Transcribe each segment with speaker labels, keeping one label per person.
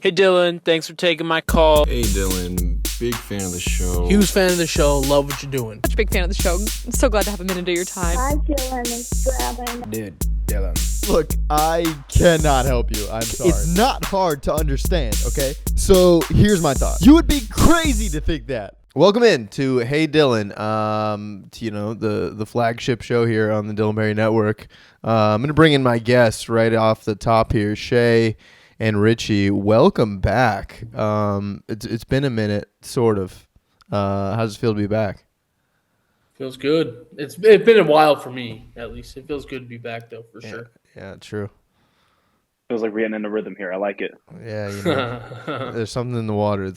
Speaker 1: Hey Dylan, thanks for taking my call.
Speaker 2: Hey Dylan, big fan of the show.
Speaker 3: Huge fan of the show. Love what you're doing.
Speaker 4: Such a big fan of the show. I'm so glad to have a minute of your time.
Speaker 5: Hi, Dylan. It's Gavin.
Speaker 6: Dude, Dylan.
Speaker 7: Look, I cannot help you. I'm sorry. It's not hard to understand, okay? So here's my thought. You would be crazy to think that. Welcome in to Hey Dylan, the flagship show here on the Dylan Berry Network. I'm going to bring in my guests right off the top here, Shay and Richie. Welcome back. It's been a minute, sort of. How does it feel to be back?
Speaker 3: Feels good. It's been a while for me, at least. It feels good to be back, though, for sure.
Speaker 7: Yeah, true.
Speaker 6: Feels like we're getting in a rhythm here. I like it.
Speaker 7: Yeah, there's something in the water.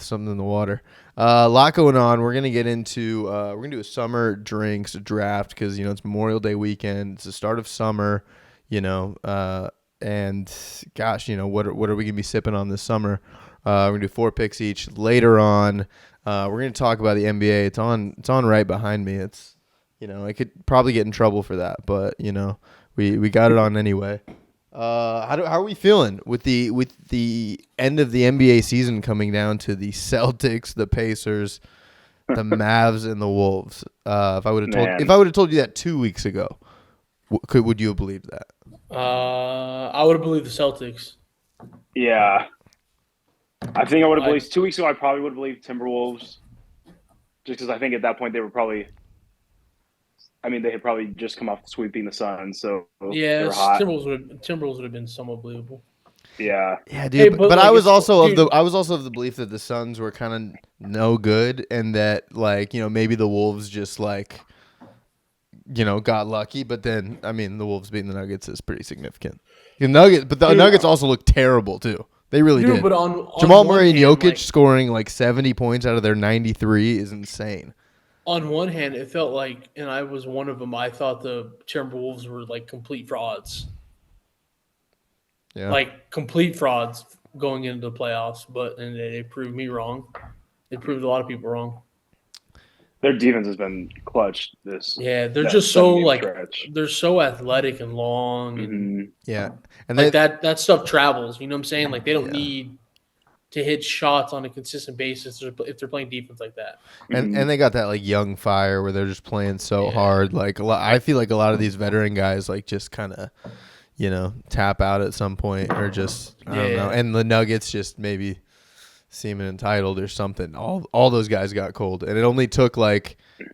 Speaker 7: A lot going on. We're gonna get into. We're gonna do a summer drinks draft because it's Memorial Day weekend. It's the start of summer. And gosh, what are we gonna be sipping on this summer? We're gonna do 4 picks each. Later on, we're gonna talk about the NBA. It's on right behind me. It's I could probably get in trouble for that, but we got it on anyway. How are we feeling with the end of the NBA season coming down to the Celtics, the Pacers, the Mavs, and the Wolves? If I would have told you that 2 weeks ago, would you have believed that?
Speaker 3: I would have believed the Celtics.
Speaker 6: Yeah, I think I would have believed 2 weeks ago. I probably would have believed Timberwolves, just because I think at that point they were probably. I mean, they had probably just come off sweeping the Suns, so
Speaker 3: yeah,
Speaker 6: they were hot.
Speaker 3: Timberwolves would have been somewhat believable.
Speaker 6: Yeah,
Speaker 7: dude. Hey, but I was also of the belief that the Suns were kind of no good, and that maybe the Wolves just got lucky. But then the Wolves beating the Nuggets is pretty significant. The Nuggets also look terrible too. They really did.
Speaker 3: But on
Speaker 7: Jamal Murray and Jokic scoring 70 points out of their 93 is insane.
Speaker 3: On one hand, it felt like, and I was one of them, I thought the Timberwolves were complete frauds.
Speaker 7: Yeah.
Speaker 3: Complete frauds going into the playoffs, and they proved me wrong. They proved a lot of people wrong.
Speaker 6: Their defense has been clutch this.
Speaker 3: Yeah, they're just so they're so athletic and long, and
Speaker 7: yeah, and
Speaker 3: that stuff travels. You know what I'm saying? They don't need to hit shots on a consistent basis if they're playing defense like that.
Speaker 7: And they got that young fire where they're just playing so hard. I feel like a lot of these veteran guys just kind of tap out at some point or just I don't know. And the Nuggets just maybe seeming entitled or something. All those guys got cold, and it only took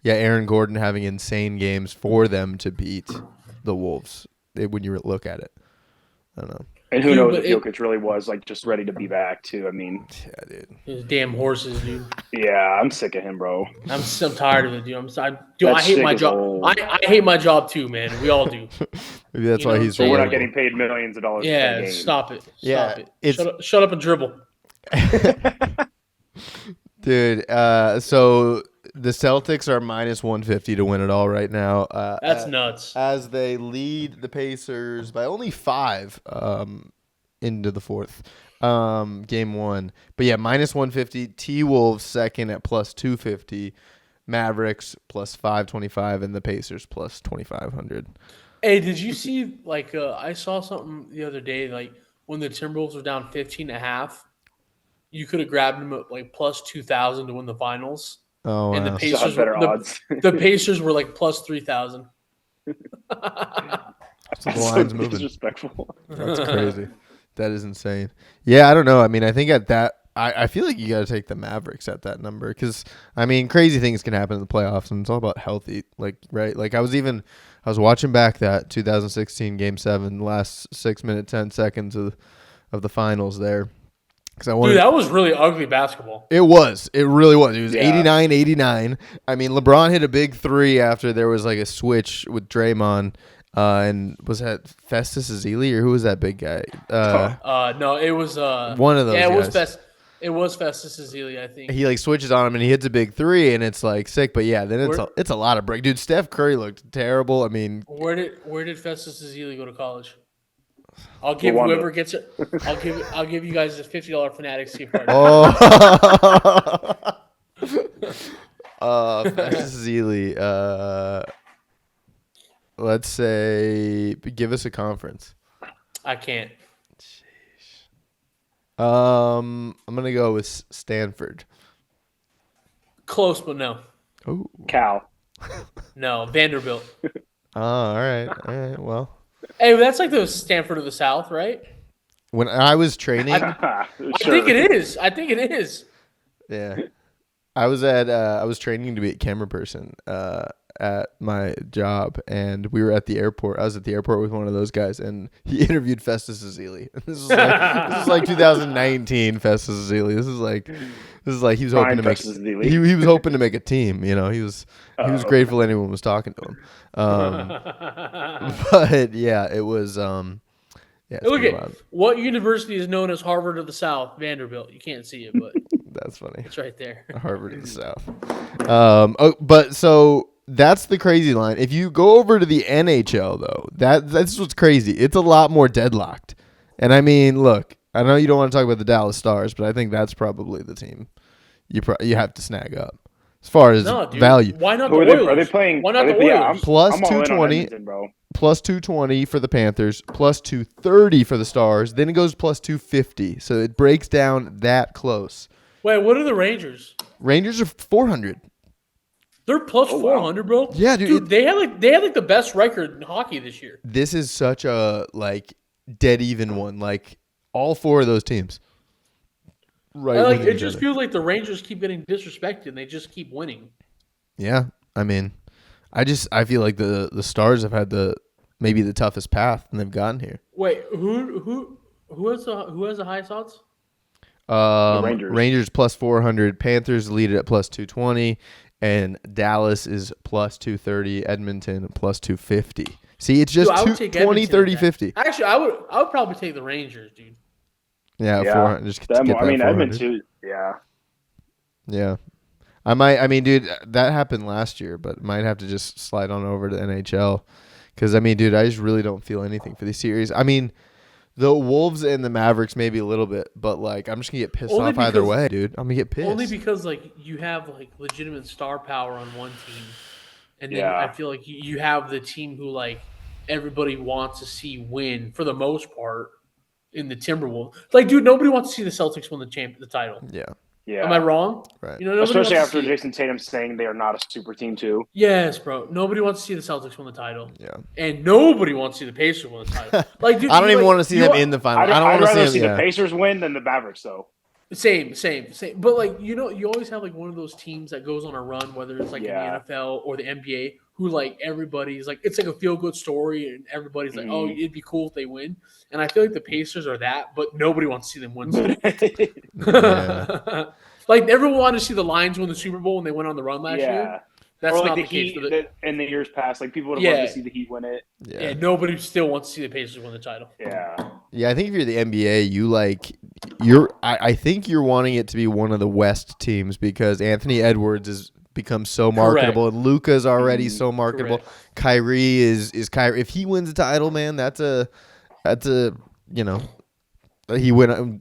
Speaker 7: Aaron Gordon having insane games for them to beat the Wolves. When you look at it, I don't know.
Speaker 6: And who knows if Jokic really was just ready to be back too. I mean,
Speaker 7: yeah, dude.
Speaker 3: His damn horses, dude.
Speaker 6: Yeah, I'm sick of him, bro.
Speaker 3: I'm tired of it, dude. I hate my job. I hate my job too, man. We all do.
Speaker 7: Maybe that's why he's.
Speaker 6: So we're not getting paid millions of dollars.
Speaker 3: Yeah,
Speaker 6: per game.
Speaker 3: stop it.
Speaker 7: Yeah,
Speaker 3: stop it. Shut up and dribble.
Speaker 7: Dude, so the Celtics are minus 150 to win it all right now.
Speaker 3: That's nuts.
Speaker 7: As they lead the Pacers by only 5 into the fourth, game 1. But yeah, minus 150. T-Wolves second at plus 250. Mavericks plus 525, and the Pacers plus 2,500.
Speaker 3: Hey, did you see I saw something the other day when the Timberwolves were down 15.5, you could have grabbed them at plus 2,000 to win the finals.
Speaker 7: Oh,
Speaker 3: and
Speaker 7: wow.
Speaker 3: the Pacers
Speaker 6: better odds.
Speaker 3: The Pacers were plus 3,000.
Speaker 7: So the line's moving.
Speaker 6: Disrespectful.
Speaker 7: That's crazy. That is insane. Yeah, I don't know. I mean, I think at that, I feel like you got to take the Mavericks at that number because, crazy things can happen in the playoffs, and it's all about healthy, right? I was watching back that 2016 Game 7, last 6 minutes, 10 seconds of the finals there.
Speaker 3: Dude, that was really ugly basketball.
Speaker 7: It was. It really was. It was 89-89. LeBron hit a big 3 after there was a switch with Draymond. And was that Festus Ezeli or who was that big guy?
Speaker 3: No, it was
Speaker 7: one of those.
Speaker 3: Yeah,
Speaker 7: guys.
Speaker 3: It was Festus Ezeli, I think.
Speaker 7: He switches on him and he hits a big 3 and it's sick. But yeah, then it's a lot of break. Dude, Steph Curry looked terrible.
Speaker 3: Where did Festus Ezeli go to college? I'll give whoever gets it. I'll give you guys a $50 Fanatics gift card.
Speaker 7: Festus Ezeli. Let's say, give us a conference.
Speaker 3: I can't.
Speaker 7: I'm gonna go with Stanford.
Speaker 3: Close, but no.
Speaker 7: Oh,
Speaker 6: Cal.
Speaker 3: No, Vanderbilt.
Speaker 7: all right. Well,
Speaker 3: Hey, that's like the Stanford of the South, right?
Speaker 7: when I was training,
Speaker 3: I think it is. I think it is.
Speaker 7: yeah, I was training to be a camera person at my job, and we were at the airport. I was at the airport with one of those guys, and he interviewed Festus Ezeli. This is like 2019 Festus Ezeli. This is like he was hoping to make
Speaker 6: Festus Ezeli.
Speaker 7: he was hoping to make a team. You know, he was grateful anyone was talking to him. But yeah, it was yeah. It's
Speaker 3: Look
Speaker 7: pretty
Speaker 3: at
Speaker 7: wild.
Speaker 3: what university is known as Harvard of the South? Vanderbilt. You can't see it, but
Speaker 7: That's funny.
Speaker 3: it's right there.
Speaker 7: Harvard of the South. But so that's the crazy line. If you go over to the NHL, though, that's what's crazy. It's a lot more deadlocked. And I mean, look, I know you don't want to talk about the Dallas Stars, but I think that's probably the team you have to snag up as far as
Speaker 3: No, dude.
Speaker 7: value.
Speaker 3: Why not the
Speaker 6: Are
Speaker 3: Oilers?
Speaker 6: they playing?
Speaker 3: Why not the
Speaker 6: Yeah,
Speaker 3: Oilers?
Speaker 7: Plus
Speaker 6: I'm all in on
Speaker 7: 220.
Speaker 6: Edmonton, bro.
Speaker 7: Plus 220 for the Panthers, plus 230 for the Stars. Then it goes plus 250. So it breaks down that close.
Speaker 3: Wait, what are the Rangers?
Speaker 7: Rangers are 400.
Speaker 3: They're plus
Speaker 6: Oh, wow.
Speaker 3: 400, bro.
Speaker 7: Yeah, dude,
Speaker 3: they had like the best record in hockey this year.
Speaker 7: This is such a like dead even one. Like all four of those teams. Right.
Speaker 3: And, like
Speaker 7: with
Speaker 3: it
Speaker 7: each
Speaker 3: just
Speaker 7: other.
Speaker 3: feels like the Rangers keep getting disrespected and they just keep winning.
Speaker 7: Yeah. I mean, I feel like the Stars have had maybe the toughest path and they've gotten here.
Speaker 3: Wait, who has the highest odds?
Speaker 6: Rangers.
Speaker 7: Rangers plus 400, Panthers lead it at plus 220, and Dallas is plus 230, Edmonton plus 250. See, it's just
Speaker 3: Dude, I would take
Speaker 7: 20,
Speaker 3: Edmonton
Speaker 7: 30,
Speaker 3: at that.
Speaker 7: 50.
Speaker 3: Actually, I would probably take the Rangers, dude.
Speaker 7: Yeah,
Speaker 6: Yeah.
Speaker 7: 400. Just get
Speaker 6: Them,
Speaker 7: that
Speaker 6: I mean,
Speaker 7: 400.
Speaker 6: Edmonton. Yeah.
Speaker 7: Yeah. I mean, dude, that happened last year, but might have to just slide on over to NHL. Because, I mean, dude, I just really don't feel anything for these series. I mean, the Wolves and the Mavericks maybe a little bit, but, like, I'm just going to get pissed
Speaker 3: Only
Speaker 7: off either
Speaker 3: because-
Speaker 7: way, dude. I'm going to get pissed.
Speaker 3: Only because like you have like legitimate star power on one team, and then
Speaker 6: Yeah.
Speaker 3: I feel like you have the team who like everybody wants to see win for the most part in the Timberwolves. Like, dude, nobody wants to see the Celtics win the title.
Speaker 7: Yeah,
Speaker 6: Yeah.
Speaker 3: Am I wrong?
Speaker 7: right.
Speaker 3: You know, nobody
Speaker 6: Especially
Speaker 3: wants to
Speaker 6: after
Speaker 3: see it.
Speaker 6: Jason Tatum saying they are not a super team too.
Speaker 3: Yes, bro. Nobody wants to see the Celtics win the title,
Speaker 7: Yeah.
Speaker 3: and nobody wants to see the Pacers win the title. Like, dude,
Speaker 7: I don't even
Speaker 3: like,
Speaker 7: want to see them in the final. I don't
Speaker 6: I'd
Speaker 7: want to
Speaker 6: rather
Speaker 7: see
Speaker 6: see
Speaker 7: them.
Speaker 6: the
Speaker 7: Yeah.
Speaker 6: Pacers win than the Mavericks, though.
Speaker 3: Same. But like you always have like one of those teams that goes on a run, whether it's like
Speaker 6: Yeah.
Speaker 3: in the NFL or the NBA, who like everybody's like it's like a feel good story, and everybody's like, oh, it'd be cool if they win. And I feel like the Pacers are that, but nobody wants to see them win.
Speaker 7: Yeah.
Speaker 3: Like everyone wanted to see the Lions win the Super Bowl when they went on the run last
Speaker 6: Yeah.
Speaker 3: year. That's
Speaker 6: or like
Speaker 3: not
Speaker 6: the
Speaker 3: the case
Speaker 6: Heat
Speaker 3: for the.
Speaker 6: in the years past. Like people would have
Speaker 3: Yeah.
Speaker 6: wanted to see the Heat win it.
Speaker 3: Yeah, nobody still wants to see the Pacers win the title.
Speaker 6: Yeah.
Speaker 7: Yeah, I think if you're the NBA, I think you're wanting it to be one of the West teams because Anthony Edwards has become so marketable and Luka's already so marketable.
Speaker 3: Correct.
Speaker 7: Kyrie is Kyrie. If he wins the title, man, that's a you know, he went and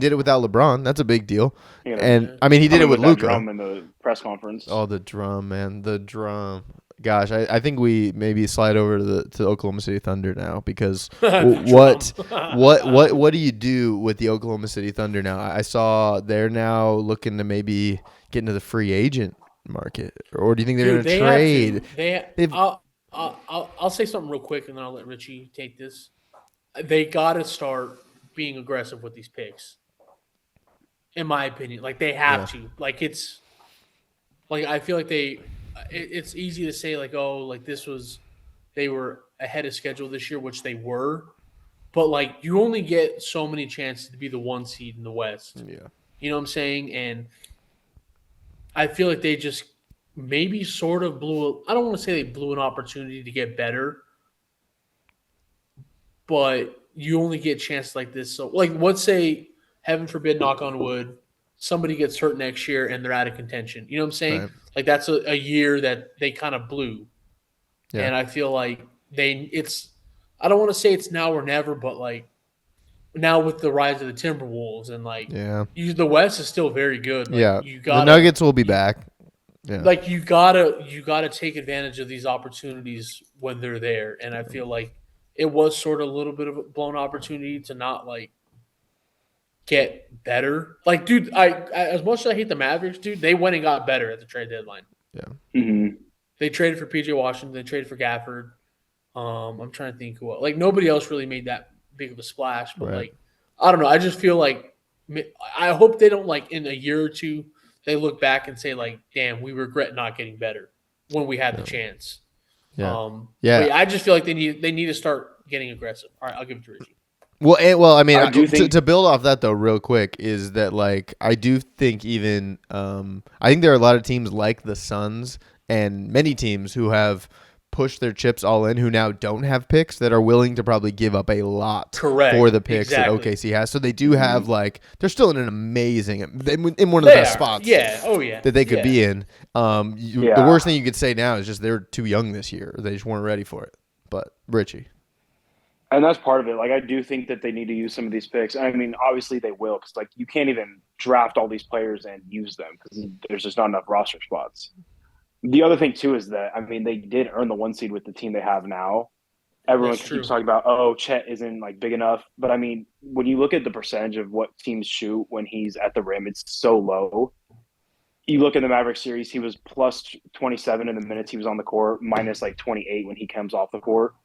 Speaker 7: did it without LeBron. That's a big deal.
Speaker 6: You know,
Speaker 7: And I mean, he did it with
Speaker 6: that
Speaker 7: Luka.
Speaker 6: drum in the press conference.
Speaker 7: Oh, the drum, man, the drum. Gosh, I think we maybe slide over to Oklahoma City Thunder now because what do you do with the Oklahoma City Thunder now? I saw they're now looking to maybe get into the free agent market, or do you think they're going to trade? They've-
Speaker 3: I'll say something real quick, and then I'll let Richie take this. They got to start being aggressive with these picks, in my opinion. Like they have to. Like it's like I feel like it's easy to say like, oh, like they were ahead of schedule this year, which they were, but like you only get so many chances to be the 1 seed in the West.
Speaker 7: Yeah.
Speaker 3: You know what I'm saying? And I feel like they just maybe sort of I don't want to say they blew an opportunity to get better, but you only get chances like this. So, like, let's say, heaven forbid, knock on wood, somebody gets hurt next year and they're out of contention. You know what I'm saying?
Speaker 7: Right.
Speaker 3: Like, that's a year that they kind of blew.
Speaker 7: Yeah.
Speaker 3: And I feel like I don't want to say it's now or never, but like now with the rise of the Timberwolves and like the West is still very good. Like,
Speaker 7: the Nuggets will be back. Yeah.
Speaker 3: Like you gotta take advantage of these opportunities when they're there. And I feel like it was sort of a little bit of a blown opportunity to not like get better. Like, dude, I as much as I hate the Mavericks, dude, they went and got better at the trade deadline.
Speaker 7: Yeah.
Speaker 6: Mm-hmm.
Speaker 3: They traded for PJ Washington. They traded for Gafford. I'm trying to think who else. Like, nobody else really made that big of a splash. But,
Speaker 7: Right.
Speaker 3: like, I don't know. I just feel like I hope they don't, like, in a year or two, they look back and say, like, damn, we regret not getting better when we had the chance.
Speaker 7: Yeah.
Speaker 3: But I just feel like they need to start getting aggressive. All right, I'll give it to Richie.
Speaker 7: Well, I mean,
Speaker 6: I do think-
Speaker 7: to build off that though, real quick, is that like I do think even I think there are a lot of teams like the Suns and many teams who have pushed their chips all in who now don't have picks that are willing to probably give up a lot for the picks that OKC has. So they do have like they're still in an amazing in one of the best spots.
Speaker 3: Yeah. Oh yeah.
Speaker 7: That they could be in.
Speaker 6: Yeah.
Speaker 7: The worst thing you could say now is just they're too young this year. They just weren't ready for it. But Richie.
Speaker 6: And that's part of it. Like, I do think that they need to use some of these picks. I mean, obviously they will, because like you can't even draft all these players and use them because there's just not enough roster spots. The other thing too is that I mean they did earn the 1 seed with the team they have now. Everyone
Speaker 3: That's true.
Speaker 6: keeps talking about, oh, Chet isn't like big enough, but I mean when you look at the percentage of what teams shoot when he's at the rim, it's so low. You look at the Mavericks series, he was plus 27 in the minutes he was on the court, minus like 28 when he comes off the court.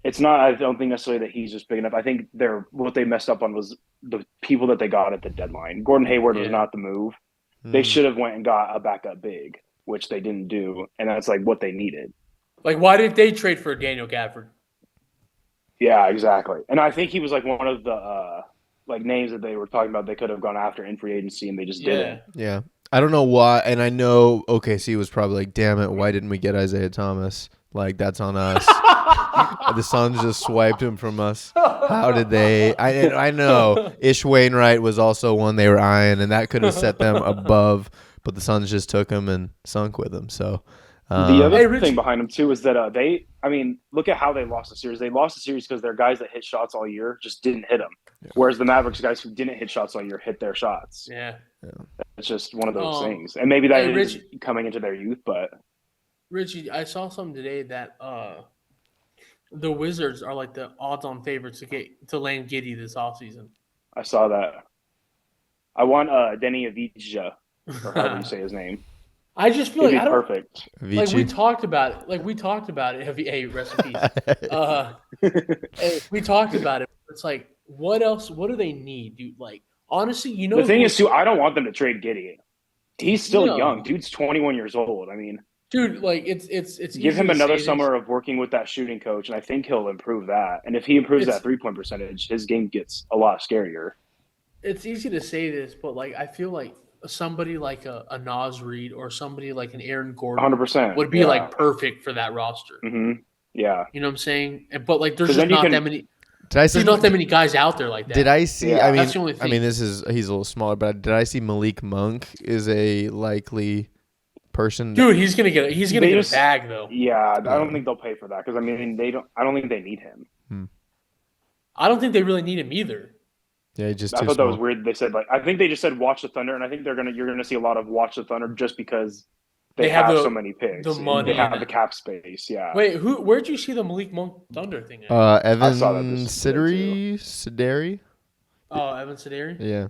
Speaker 6: It's not. I don't think necessarily that he's just big enough. I think what they messed up on was the people that they got at the deadline. Gordon Hayward was not the move. They should have went and got a backup big, which they didn't do, and that's like what they needed.
Speaker 3: Like, why did they trade for Daniel Gafford?
Speaker 6: Yeah, exactly. And I think he was like one of the like names that they were talking about. They could have gone after in free agency, and they just didn't.
Speaker 7: Yeah. I don't know why, and I know OKC was probably like, damn it, why didn't we get Isaiah Thomas? Like, that's on us. The Suns just swiped him from us. How did they? I know. Ish Wainwright was also one they were eyeing, and that could have set them above, but the Suns just took him and sunk with him. So
Speaker 6: the other thing behind them, too, is that look at how they lost the series. They lost the series because their guys that hit shots all year just didn't hit them. Yeah. Whereas the Mavericks guys who didn't hit shots all year hit their shots.
Speaker 3: Yeah.
Speaker 6: It's just one of those things. And maybe that is coming into their youth, but –
Speaker 3: Richie, I saw something today that the Wizards are like the odds-on favorites to land Giddey this offseason.
Speaker 6: I saw that. I want Denny Avdija, or however you say his name.
Speaker 3: I just feel like
Speaker 6: perfect.
Speaker 3: Like we talked about it. Hey, recipes. We talked about it. It's like, what else? What do they need, dude? Like, honestly, you know.
Speaker 6: The thing is, too, I don't want them to trade Giddey. He's still young. Dude's 21 years old. I mean.
Speaker 3: Dude, like it's
Speaker 6: give him another summer of working with that shooting coach, and I think he'll improve that. And if he improves that 3-point percentage, his game gets a lot scarier.
Speaker 3: It's easy to say this, but like I feel like somebody like a Naz Reid or somebody like an Aaron Gordon
Speaker 6: 100%
Speaker 3: would be like perfect for that roster.
Speaker 6: Mm-hmm. Yeah,
Speaker 3: you know what I'm saying? But like, there's just not that many.
Speaker 7: There's
Speaker 3: not that many guys out there like that.
Speaker 7: Did I see?
Speaker 6: Yeah.
Speaker 7: I mean,
Speaker 3: that's the only thing.
Speaker 7: He's a little smaller, but did I see Malik Monk is a likely person?
Speaker 3: Dude, he's gonna get a bag though.
Speaker 6: Yeah, I don't think they'll pay for that because I mean they don't. I don't think they need him.
Speaker 3: I don't think they really need him either.
Speaker 7: Yeah, just.
Speaker 6: I thought that was weird. They said I think they just said watch the Thunder, and I think you're gonna see a lot of watch the Thunder just because they have so many picks.
Speaker 3: The money,
Speaker 6: they have the cap space. Yeah.
Speaker 3: Wait, where'd you see the Malik Monk Thunder thing at?
Speaker 7: Evan Sideri.
Speaker 3: Oh, Evan Sideri.
Speaker 7: Yeah.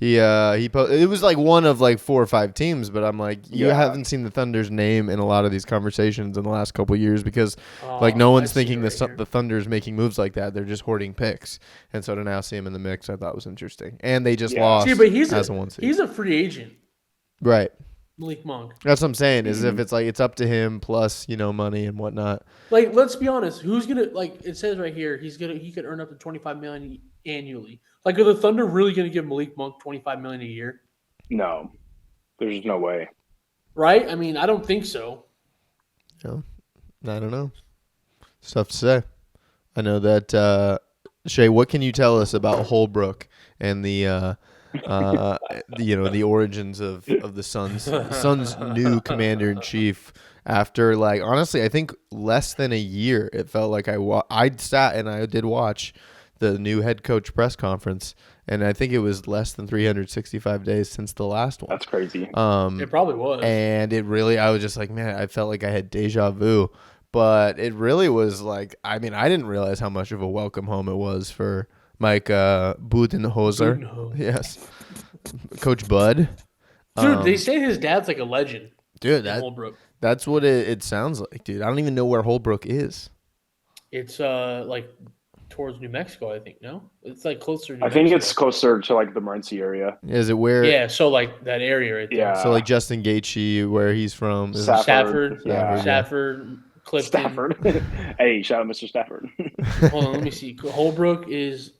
Speaker 7: It was like one of like 4 or 5 teams, but I'm like, you haven't seen the Thunder's name in a lot of these conversations in the last couple of years because like no one's thinking the Thunder's making moves like that. They're just hoarding picks, and so to now see him in the mix, I thought was interesting. And they just lost.
Speaker 3: See, but he's a free agent,
Speaker 7: right?
Speaker 3: Malik Monk.
Speaker 7: That's what I'm saying. Is if it's like it's up to him plus money and whatnot.
Speaker 3: Like, let's be honest. Who's gonna like? It says right here he could earn up to $25 million annually. Like, are the Thunder really gonna give Malik Monk $25 million a year?
Speaker 6: No, there's no way.
Speaker 3: Right? I mean, I don't think so.
Speaker 7: No, I don't know. It's tough to say. I know that Shay. What can you tell us about Holbrook and the the origins of the Suns' new commander in chief? After honestly, I think less than a year, it felt like I sat and I did watch the new head coach press conference, and I think it was less than 365 days since the last one.
Speaker 6: That's crazy.
Speaker 3: It probably was.
Speaker 7: And it really, I was just like, man, I felt like I had deja vu. But it really was like, I mean, I didn't realize how much of a welcome home it was for Mike Budenholzer.
Speaker 3: Budenholzer.
Speaker 7: Yes, Coach Bud.
Speaker 3: Dude, they say his dad's like a legend.
Speaker 7: Dude,
Speaker 3: in Holbrook.
Speaker 7: that's what it sounds like, dude. I don't even know where Holbrook is.
Speaker 3: It's like towards New Mexico, I think. No, it's like closer. To New
Speaker 6: I think
Speaker 3: Mexico.
Speaker 6: it's closer to like the Morenci area.
Speaker 7: Is it where?
Speaker 3: Yeah, so like that area right there.
Speaker 6: Yeah.
Speaker 7: So like Justin Gaethje, where he's from. Is
Speaker 3: Stafford,
Speaker 6: Yeah.
Speaker 3: Stafford, Clifton.
Speaker 6: Stafford. Hey, shout out Mr. Stafford.
Speaker 3: Hold on, let me see. Holbrook is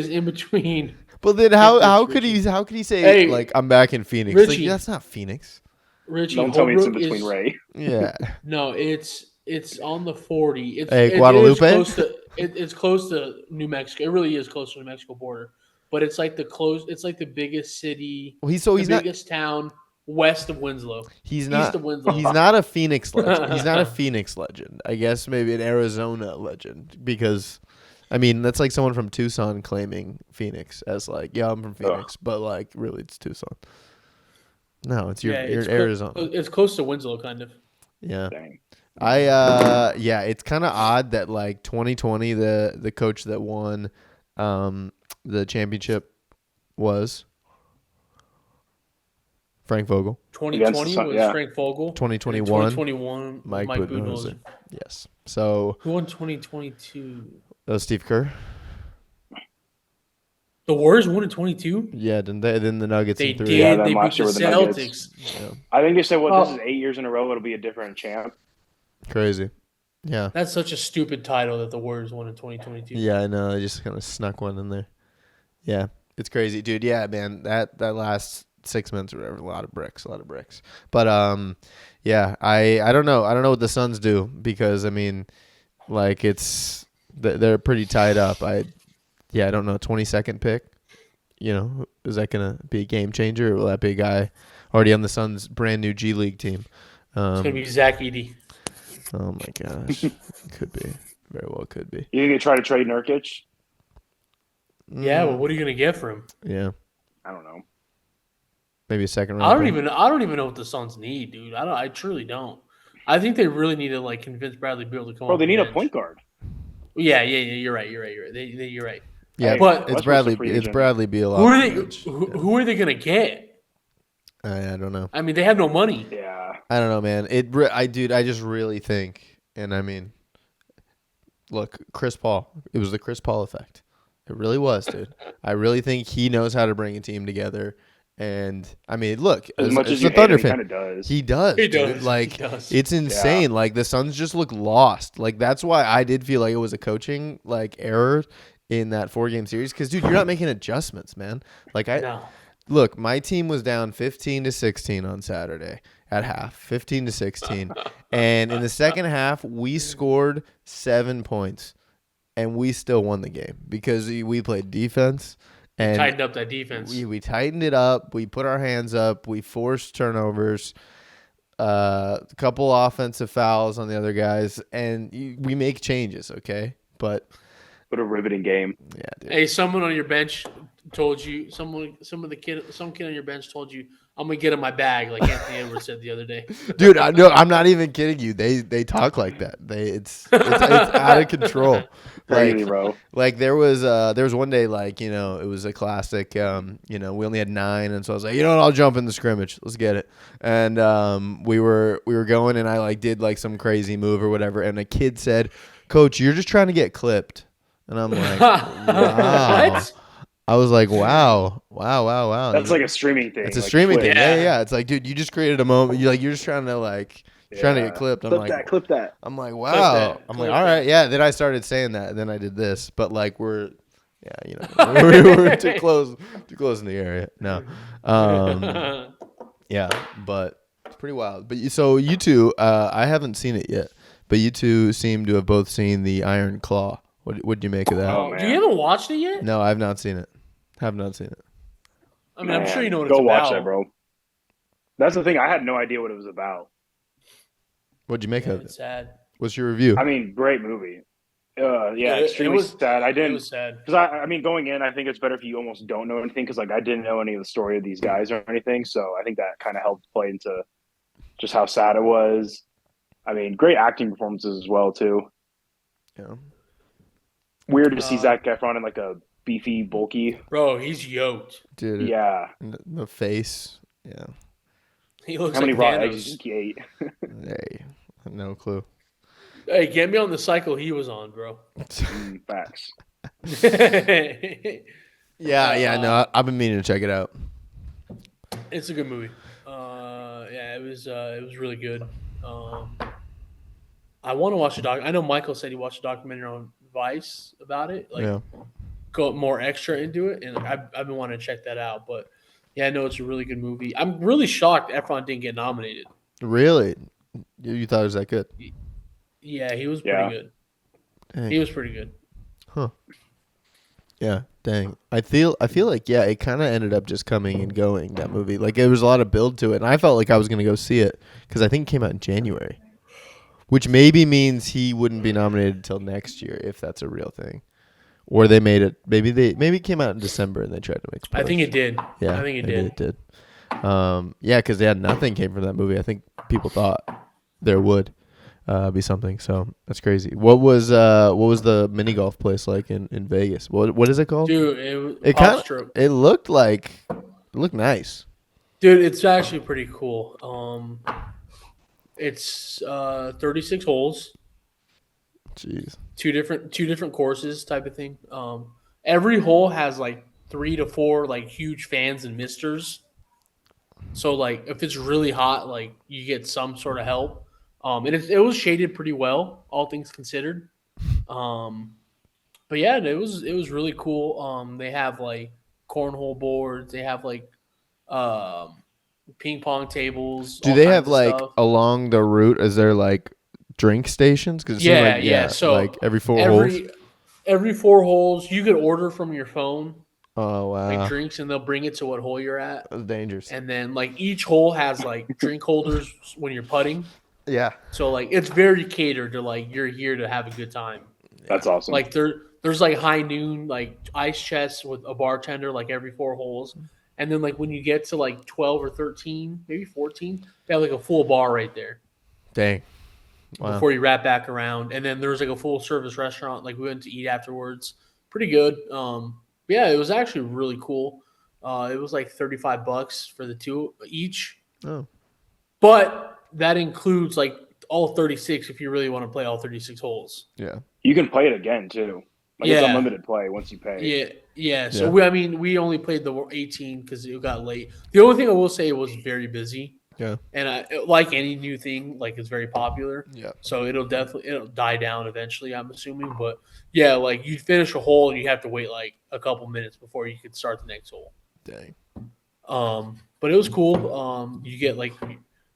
Speaker 3: in between.
Speaker 7: But then how could he say
Speaker 3: Hey,
Speaker 7: like I'm back in Phoenix?
Speaker 3: Richie.
Speaker 7: Like, that's not Phoenix.
Speaker 3: Richie,
Speaker 6: Don't tell me it's in
Speaker 3: Holbrook
Speaker 6: between
Speaker 3: is,
Speaker 6: Ray.
Speaker 7: Yeah.
Speaker 3: No, it's on the 40. It's
Speaker 7: Hey,
Speaker 3: it is
Speaker 7: Guadalupe?
Speaker 3: it's close to New Mexico. It really is close to the New Mexico border. But it's like the biggest city.
Speaker 7: Well, he's
Speaker 3: the
Speaker 7: not
Speaker 3: biggest town west of Winslow.
Speaker 7: he's
Speaker 3: East
Speaker 7: not
Speaker 3: of Winslow.
Speaker 7: he's not a Phoenix legend. He's not a Phoenix legend. I guess maybe an Arizona legend because I mean that's like someone from Tucson claiming Phoenix as like, yeah, I'm from Phoenix, but like really it's Tucson. No, you're in Arizona.
Speaker 3: It's close to Winslow, kind of.
Speaker 7: Yeah.
Speaker 6: Dang.
Speaker 7: It's kind of odd that like 2020 the coach that won the championship was Frank Vogel.
Speaker 3: 2020 was Frank Vogel.
Speaker 7: 2021
Speaker 3: Mike Budenholzer.
Speaker 7: Yes. So
Speaker 3: Who won 2022?
Speaker 7: that was Steve Kerr.
Speaker 3: The Warriors won in 22.
Speaker 7: Yeah, then the Nuggets
Speaker 3: They
Speaker 7: in 3.
Speaker 3: did.
Speaker 6: Yeah, then
Speaker 3: they beat
Speaker 6: last
Speaker 3: the
Speaker 6: year with the
Speaker 3: Celtics.
Speaker 6: Nuggets. I think they said, this is 8 years in a row. It'll be a different champ.
Speaker 7: Crazy. Yeah.
Speaker 3: That's such a stupid title that the Warriors won in 2022.
Speaker 7: Yeah, I know. I just kind of snuck one in there. Yeah, it's crazy, dude. Yeah, man, that last 6 months or whatever, a lot of bricks. But yeah, I don't know. I don't know what the Suns do because I mean, like they're pretty tied up. I don't know. 22nd pick. You know, is that gonna be a game changer, or will that be a guy already on the Suns' brand new G League team?
Speaker 3: It's gonna be Zach Edey.
Speaker 7: Oh my gosh, could be. Very well could be.
Speaker 6: You think they try to trade Nurkic?
Speaker 3: Yeah, well, what are you gonna get for him?
Speaker 7: Yeah,
Speaker 6: I don't know.
Speaker 7: maybe a second round.
Speaker 3: I don't even know what the Suns need, dude. I truly don't. I think they really need to like convince Bradley Beal to come.
Speaker 6: Bro,
Speaker 3: off
Speaker 6: they
Speaker 3: the
Speaker 6: need a
Speaker 3: bench.
Speaker 6: point guard.
Speaker 3: Yeah. You're right. You're right.
Speaker 7: Yeah,
Speaker 6: Hey,
Speaker 3: but
Speaker 7: it's
Speaker 6: Westbrook's a free
Speaker 7: Bradley
Speaker 6: agent.
Speaker 7: Beal.
Speaker 3: Who are they gonna get?
Speaker 7: I don't know.
Speaker 3: I mean, they have no money.
Speaker 6: Yeah.
Speaker 7: I don't know, man. I just really think, and I mean, look, Chris Paul. It was the Chris Paul effect. It really was, dude. I really think he knows how to bring a team together. And I mean, look,
Speaker 6: As much as
Speaker 7: a
Speaker 6: you hate
Speaker 7: Thunder
Speaker 6: him, he
Speaker 7: fan,
Speaker 6: kind of does.
Speaker 7: he does.
Speaker 3: He
Speaker 7: dude.
Speaker 3: does.
Speaker 7: Like,
Speaker 3: He does.
Speaker 7: it's insane. Like the Suns just look lost. Like that's why I did feel like it was a coaching like error in that 4-game series. Because dude, you're not making adjustments, man. Like
Speaker 3: No.
Speaker 7: look, my team was down 15-16 on Saturday at half, 15-16, and in the second half we scored 7 points, and we still won the game because we played defense. And
Speaker 3: Tightened up that defense.
Speaker 7: we tightened it up. We put our hands up. We forced turnovers, a couple offensive fouls on the other guys, and we make changes, okay? But
Speaker 6: What a riveting game.
Speaker 7: yeah, dude.
Speaker 3: Hey, someone on your bench told you. Some kid on your bench told you, "I'm gonna get in my bag," like Anthony Edwards said the other day.
Speaker 7: Dude, I'm not even kidding you. They talk like that. It's out of control.
Speaker 6: Crazy, bro.
Speaker 7: Like there was one day, like, you know, it was a classic. We only had 9, and so I was like, you know what, I'll jump in the scrimmage. Let's get it. And we were going, and I like did like some crazy move or whatever, and a kid said, "Coach, you're just trying to get clipped." And I'm like, wow.
Speaker 3: What?
Speaker 7: I was like, wow.
Speaker 6: That's like a streaming thing.
Speaker 7: It's a
Speaker 6: like
Speaker 7: streaming
Speaker 6: Twitch.
Speaker 7: thing.
Speaker 3: Yeah.
Speaker 7: Yeah. It's like, dude, you just created a moment. You're just trying to like trying to get clipped. I'm
Speaker 6: Clip that.
Speaker 7: I'm like,
Speaker 3: that.
Speaker 7: wow. I'm like,
Speaker 3: Clip
Speaker 7: all
Speaker 3: that.
Speaker 7: right, yeah. Then I started saying that, and then I did this. But like, we're we're too close in the area. No, yeah, but it's pretty wild. But so you two, I haven't seen it yet, but you two seem to have both seen the Iron Claw. What do you make of that?
Speaker 6: Oh, man.
Speaker 3: You haven't watched it yet?
Speaker 7: No, I've not seen it. Have not seen it.
Speaker 3: I mean, I'm sure you know what
Speaker 6: Go
Speaker 3: it's
Speaker 6: watch
Speaker 3: about.
Speaker 6: that, bro. That's the thing. I had no idea what it was about.
Speaker 7: What'd you make
Speaker 3: Yeah,
Speaker 7: of
Speaker 3: it's
Speaker 7: it?
Speaker 3: sad.
Speaker 7: What's your review?
Speaker 6: I mean, great movie.
Speaker 3: Yeah, it
Speaker 6: extremely
Speaker 3: was-
Speaker 6: sad. I
Speaker 3: It
Speaker 6: didn't
Speaker 3: was sad.
Speaker 6: because I mean, going in, I think it's better if you almost don't know anything because like I didn't know any of the story of these guys or anything. So I think that kind of helped play into just how sad it was. I mean, great acting performances as well too.
Speaker 7: Yeah.
Speaker 6: Weird to see Zac Efron in like a beefy, bulky.
Speaker 3: Bro, he's yoked.
Speaker 7: Dude,
Speaker 6: Yeah.
Speaker 7: the face. Yeah.
Speaker 3: He looks
Speaker 6: How many
Speaker 3: like
Speaker 6: raw
Speaker 3: Thanos.
Speaker 6: eggs do you think he ate?
Speaker 7: Hey, no clue.
Speaker 3: Hey, get me on the cycle he was on, bro.
Speaker 6: Facts.
Speaker 7: Yeah, no, I've been meaning to check it out.
Speaker 3: It's a good movie. Yeah, it was really good. I want to watch a doc. I know Michael said he watched a documentary on Vice about it. Like,
Speaker 7: Yeah.
Speaker 3: go more extra into it, and I've been wanting to check that out. But yeah, I know it's a really good movie. I'm really shocked Efron didn't get nominated.
Speaker 7: Really? You thought it was that good?
Speaker 3: Yeah, he was pretty good.
Speaker 7: Dang.
Speaker 3: He was pretty good.
Speaker 7: Huh. Yeah, dang. I feel like it kind of ended up just coming and going, that movie. Like there was a lot of build to it, and I felt like I was going to go see it cuz I think it came out in January. Which maybe means he wouldn't be nominated until next year if that's a real thing. Or they made it maybe it came out in December and they tried to make
Speaker 3: I think it did.
Speaker 7: Yeah.
Speaker 3: I think it
Speaker 7: maybe
Speaker 3: did.
Speaker 7: It did. Yeah, cuz nothing came from that movie. I think people thought there would be something. So that's crazy. What was the mini golf place like in Vegas? What is it called?
Speaker 3: Dude,
Speaker 7: It looked nice.
Speaker 3: Dude, it's actually pretty cool. It's 36 holes,
Speaker 7: Jeez.
Speaker 3: two different courses type of thing. Every hole has like 3 to 4 like huge fans and misters. So like if it's really hot, like you get some sort of help. And it was shaded pretty well, all things considered. But yeah, it was really cool. They have like cornhole boards. They have like ping pong tables.
Speaker 7: Do
Speaker 3: all
Speaker 7: they
Speaker 3: kinds
Speaker 7: have
Speaker 3: of
Speaker 7: like
Speaker 3: stuff.
Speaker 7: along the route? Is there like drink stations? Cause it seemed
Speaker 3: Yeah,
Speaker 7: like,
Speaker 3: yeah. So
Speaker 7: like every 4 holes.
Speaker 3: Every 4 holes, you could order from your phone
Speaker 7: Oh wow,
Speaker 3: like drinks, and they'll bring it to what hole you're at.
Speaker 7: that's dangerous.
Speaker 3: And then like each hole has like drink holders when you're putting.
Speaker 7: Yeah,
Speaker 3: So like it's very catered to like you're here to have a good time.
Speaker 6: That's awesome.
Speaker 3: Like there's like high noon like ice chests with a bartender like every 4 holes. And then like when you get to like 12 or 13, maybe 14, they have like a full bar right there
Speaker 7: dang. Wow.
Speaker 3: before you wrap back around. And then there's like a full service restaurant. Like we went to eat afterwards. Pretty good. Yeah, it was actually really cool. It was like $35 for the two each.
Speaker 7: Oh,
Speaker 3: But that includes like all 36 if you really want to play all 36 holes.
Speaker 7: yeah.
Speaker 6: You can play it again too. Like it's
Speaker 3: Yeah.
Speaker 6: unlimited play once you pay.
Speaker 3: Yeah. So
Speaker 7: Yeah.
Speaker 3: we only played the 18 because it got late. The only thing I will say, it was very busy.
Speaker 7: Yeah.
Speaker 3: And like any new thing, like it's very popular.
Speaker 7: Yeah.
Speaker 3: So it'll die down eventually, I'm assuming. But yeah, like you'd finish a hole and you have to wait like a couple minutes before you could start the next hole.
Speaker 7: Dang.
Speaker 3: But it was cool. You get like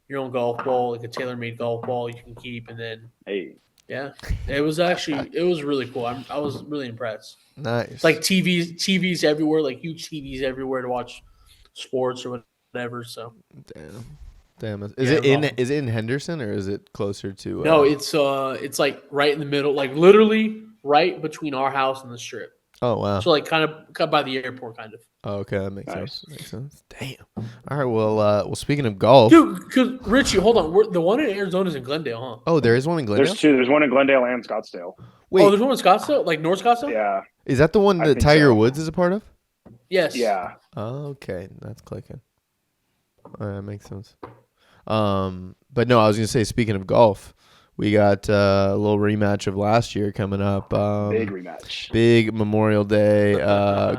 Speaker 3: your own golf ball, like a tailor-made golf ball you can keep, and then
Speaker 6: Hey,
Speaker 3: yeah, it was really cool. I was really impressed.
Speaker 7: Nice.
Speaker 3: Like TVs everywhere, like huge TVs everywhere to watch sports or whatever. So
Speaker 7: damn. Is
Speaker 3: Yeah,
Speaker 7: it in
Speaker 3: awesome.
Speaker 7: is it in Henderson or is it closer to?
Speaker 3: no, it's like right in the middle, like literally right between our house and the strip.
Speaker 7: Oh wow.
Speaker 3: So like kind of cut by the airport, kind of.
Speaker 7: Oh, okay, that makes
Speaker 6: Nice.
Speaker 7: sense. Makes sense. Damn. All right. Well, speaking of golf.
Speaker 3: Dude, because Richie, hold on, the one in Arizona is in Glendale, huh?
Speaker 7: Oh, there is one in Glendale.
Speaker 6: there's two. There's one in Glendale and Scottsdale.
Speaker 7: Wait,
Speaker 3: Oh, there's one in Scottsdale, like North Scottsdale.
Speaker 6: Yeah.
Speaker 7: is that the one
Speaker 6: I
Speaker 7: that
Speaker 6: think
Speaker 7: Tiger
Speaker 6: so.
Speaker 7: Woods is a part of?
Speaker 3: Yes.
Speaker 6: Yeah.
Speaker 7: Oh, okay, that's clicking. All right, that makes sense. But no, I was gonna say, speaking of golf, we got a little rematch of last year coming up.
Speaker 6: Big rematch.
Speaker 7: Big Memorial Day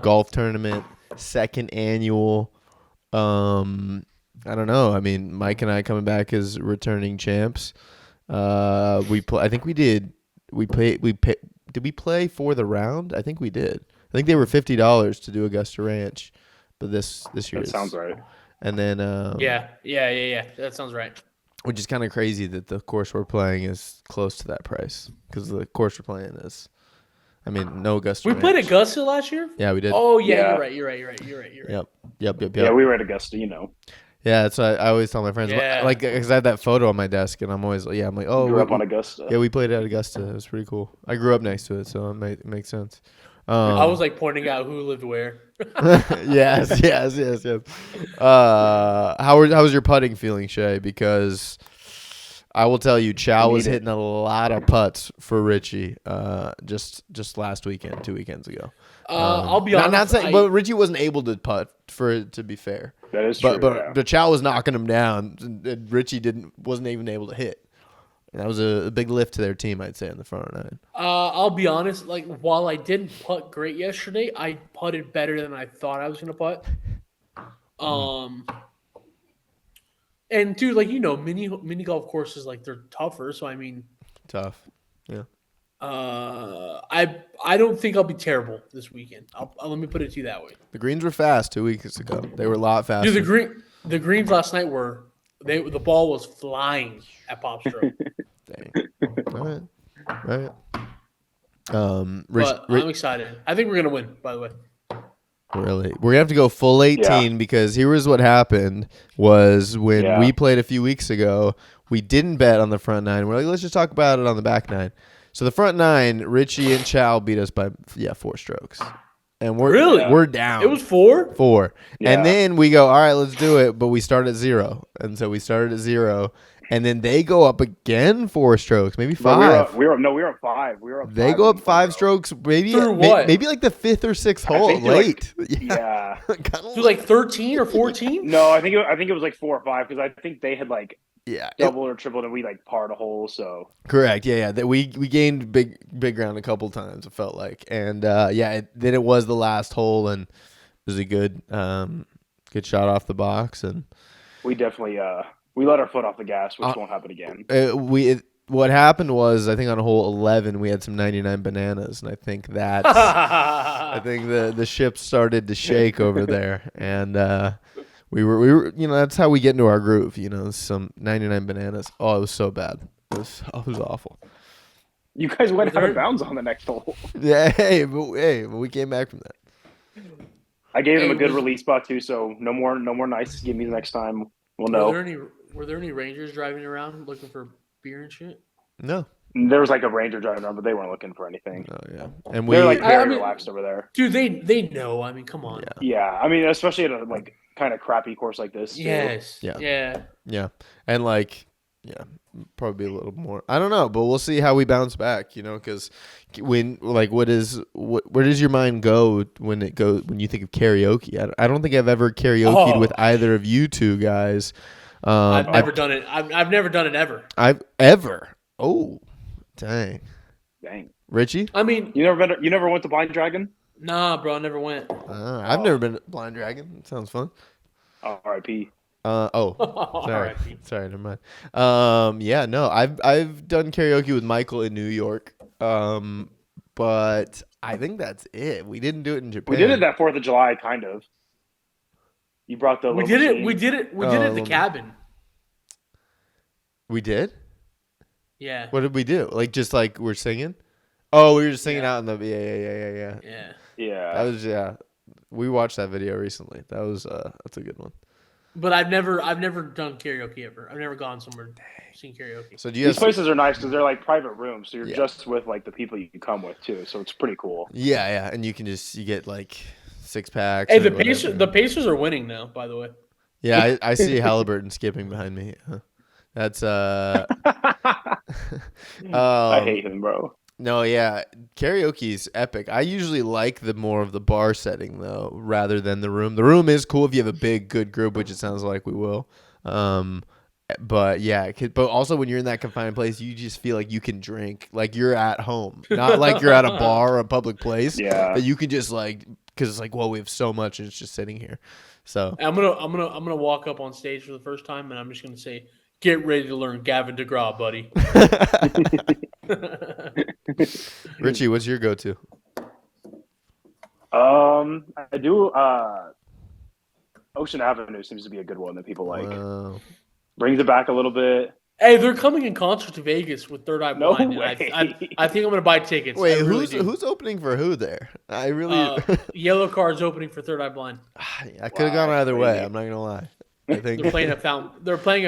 Speaker 7: golf tournament, second annual. I don't know. I mean, Mike and I coming back as returning champs. I think we did. Did we play for the round? I think we did. I think they were $50 to do Augusta Ranch, but this year
Speaker 6: That sounds right.
Speaker 7: And then
Speaker 3: Yeah. That sounds right.
Speaker 7: which is kind of crazy that the course we're playing is close to that price because the course we're playing is, I mean, no Augusta.
Speaker 3: We
Speaker 7: Ranch.
Speaker 3: played Augusta last year.
Speaker 7: Yeah, we did.
Speaker 3: Oh yeah,
Speaker 6: Yeah.
Speaker 3: you're right.
Speaker 7: Yep.
Speaker 6: Yeah, we were at Augusta, you know.
Speaker 7: Yeah, that's what I always tell my friends.
Speaker 3: Yeah.
Speaker 7: Like, because I had that photo on my desk, and I'm always like, oh,
Speaker 6: Grew up on Augusta.
Speaker 7: yeah, we played at Augusta. It was pretty cool. I grew up next to it, so it makes sense.
Speaker 3: I was like pointing out who lived where.
Speaker 7: yes. How was your putting feeling, Shay? Because I will tell you, Chow was
Speaker 6: Need it.
Speaker 7: hitting a lot of putts for Richie just last weekend, 2 weekends ago.
Speaker 3: I'll be honest.
Speaker 7: Not saying, but Richie wasn't able to putt, for it to be fair.
Speaker 6: That is true.
Speaker 7: But Chow was knocking him down, and Richie wasn't even able to hit. And that was a big lift to their team, I'd say, in the front nine.
Speaker 3: I'll be honest. Like, while I didn't putt great yesterday, I putted better than I thought I was going to putt. And dude, like, mini golf courses, like, they're tougher. So I mean,
Speaker 7: Tough. Yeah.
Speaker 3: I don't think I'll be terrible this weekend. Let me put it to you that way.
Speaker 7: The greens were fast 2 weeks ago. They were a lot faster.
Speaker 3: Dude, the greens last night the ball was flying at Pop Stroke.
Speaker 7: Dang. All right.
Speaker 3: But I'm excited. I think we're gonna win. By the way.
Speaker 7: Really, we're gonna have to go full 18 because here was what happened: was when we played a few weeks ago, we didn't bet on the front nine. We're like, let's just talk about it on the back nine. So the front nine, Richie and Chow beat us by 4 strokes, and we're down.
Speaker 3: It was 4.
Speaker 7: 4,
Speaker 6: Yeah.
Speaker 7: and then we go, all right, let's do it, but we start at 0, and so we started at 0. And then they go up again 4 strokes, maybe 5.
Speaker 6: We were up 5. We were up.
Speaker 7: They go up 5 strokes, maybe
Speaker 3: Through what?
Speaker 7: maybe like the 5th or 6th hole late.
Speaker 6: Yeah.
Speaker 3: To like 13 or 14.
Speaker 6: No, I think it was like 4 or 5 because I think they had like
Speaker 7: Yeah,
Speaker 6: doubled or tripled, and we like parred a hole. So
Speaker 7: correct. Yeah. That we gained big ground a couple times. It felt like, and then it was the last hole, and it was a good shot off the box, and
Speaker 6: we definitely we let our foot off the gas, which won't happen again.
Speaker 7: What happened was, I think on hole 11 we had some 99 bananas, and I think the ship started to shake over there, and we were that's how we get into our groove, some 99 bananas. Oh, it was so bad. It was awful.
Speaker 6: You guys went out of bounds on the next hole.
Speaker 7: Yeah, but we came back from that.
Speaker 6: I gave them a good release spot too, so no more nice. Give me the next time. We'll know.
Speaker 3: Were there any Rangers driving around looking for beer and shit?
Speaker 7: No.
Speaker 6: There was like a Ranger driving around, but they weren't looking for anything.
Speaker 7: Oh yeah, and
Speaker 6: they're like very relaxed over there.
Speaker 3: Dude, they know. I mean, come on.
Speaker 6: Yeah. I mean, especially at a like kind of crappy course like this. Too.
Speaker 3: Yes.
Speaker 7: Yeah. And probably a little more. I don't know, but we'll see how we bounce back. Because when where does your mind go when you think of karaoke? I don't think I've ever karaoke'd with either of you two guys.
Speaker 3: I've never done it. I've never done it ever.
Speaker 7: Oh, dang. Richie?
Speaker 3: I mean,
Speaker 6: you never went to Blind Dragon?
Speaker 3: Nah, bro, I never went.
Speaker 7: I've never been to Blind Dragon. It sounds fun.
Speaker 6: R.I.P.
Speaker 7: Sorry, never mind. No, I've done karaoke with Michael in New York, but I think that's it. We didn't do it in Japan.
Speaker 6: We did it that 4th of July, kind of. You brought the.
Speaker 3: We did it at the cabin.
Speaker 7: We did.
Speaker 3: Yeah.
Speaker 7: What did we do? Just we're singing. Oh, we were just singing out in the
Speaker 6: Yeah.
Speaker 7: That was We watched that video recently. That's a good one.
Speaker 3: But I've never done karaoke ever. I've never gone somewhere sing karaoke.
Speaker 6: So these places are nice because they're like private rooms, so you're just with like the people you come with too. So it's pretty cool.
Speaker 7: Yeah, and you get like 6-packs.
Speaker 3: Hey, the Pacers are winning now, by the way.
Speaker 7: Yeah, I see Halliburton skipping behind me. That's
Speaker 6: I hate him, bro.
Speaker 7: No, yeah, karaoke's epic. I usually like the more of the bar setting though, rather than the room. The room is cool if you have a big, good group, which it sounds like we will. But yeah, but also when you're in that confined place, you just feel like you can drink, like you're at home, not like you're at a bar or a public place.
Speaker 6: Yeah,
Speaker 7: but you can just because it's like, well, we have so much, and it's just sitting here. So
Speaker 3: I'm gonna walk up on stage for the first time, and I'm just gonna say, "Get ready to learn Gavin DeGraw, buddy."
Speaker 7: Richie, what's your go-to?
Speaker 6: I do. Ocean Avenue seems to be a good one that people like.
Speaker 7: Wow.
Speaker 6: Brings it back a little bit.
Speaker 3: Hey, they're coming in concert to Vegas with Third Eye Blind.
Speaker 6: No way.
Speaker 3: I think I'm going to buy tickets.
Speaker 7: Wait, who's opening for who there? I really
Speaker 3: Yellow Card's opening for Third Eye Blind.
Speaker 7: I could have gone either way. I'm not gonna lie. I think
Speaker 3: they're playing a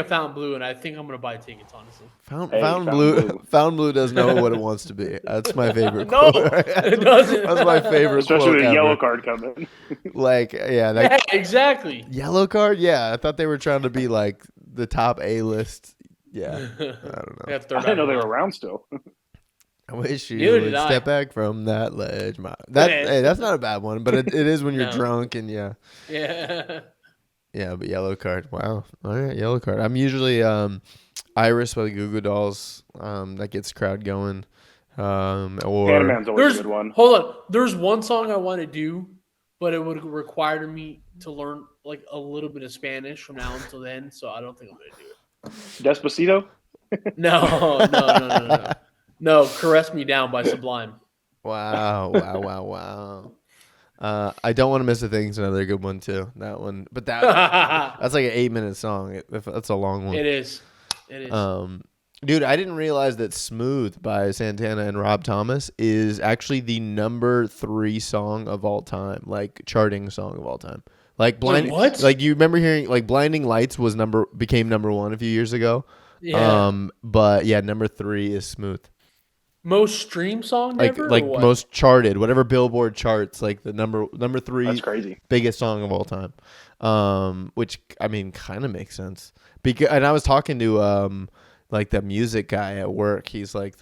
Speaker 3: Fountain and I think I'm going to buy tickets. Honestly,
Speaker 7: Fountain Blue doesn't know what it wants to be. That's my favorite.
Speaker 3: No,
Speaker 7: quote.
Speaker 3: it doesn't.
Speaker 7: That's my favorite.
Speaker 6: Especially with a
Speaker 7: ever.
Speaker 6: Yellow Card coming.
Speaker 3: Yeah, exactly.
Speaker 7: Yellow Card. Yeah, I thought they were trying to be like the top A-list. Yeah, I don't know.
Speaker 3: Yeah, third
Speaker 6: I didn't know they were
Speaker 3: album.
Speaker 6: around still.
Speaker 7: I wish you
Speaker 3: Neither
Speaker 7: would
Speaker 3: did I.
Speaker 7: step back from that ledge. Hey, that's not a bad one, but it is when you're
Speaker 3: No.
Speaker 7: drunk and
Speaker 3: Yeah.
Speaker 7: yeah. But yellow card. Wow. All right, yellow card. I'm usually Iris by the Goo Goo Dolls. That gets crowd going. Or
Speaker 6: Hanneman's always a good one.
Speaker 3: Hold on. There's one song I want to do, but it would require me to learn like a little bit of Spanish from now until then. So I don't think I'm gonna do it.
Speaker 6: Despacito?
Speaker 3: No. No, Caress Me Down by Sublime.
Speaker 7: Wow. I don't want to miss a thing's another good one too. That one, but that's like an 8-minute song. That's a long one.
Speaker 3: It is.
Speaker 7: Dude, I didn't realize that "Smooth" by Santana and Rob Thomas is actually the number 3 song of all time, like charting song of all time. Like
Speaker 3: what?
Speaker 7: Like you remember hearing like "Blinding Lights" became number 1 a few years ago.
Speaker 3: Yeah.
Speaker 7: But yeah, number 3 is "Smooth."
Speaker 3: Most stream song ever?
Speaker 7: Like
Speaker 3: or what?
Speaker 7: most charted, whatever Billboard charts, like the number 3
Speaker 6: That's crazy.
Speaker 7: biggest song of all time. Which I mean kind of makes sense. And I was talking to like the music guy at work. He's like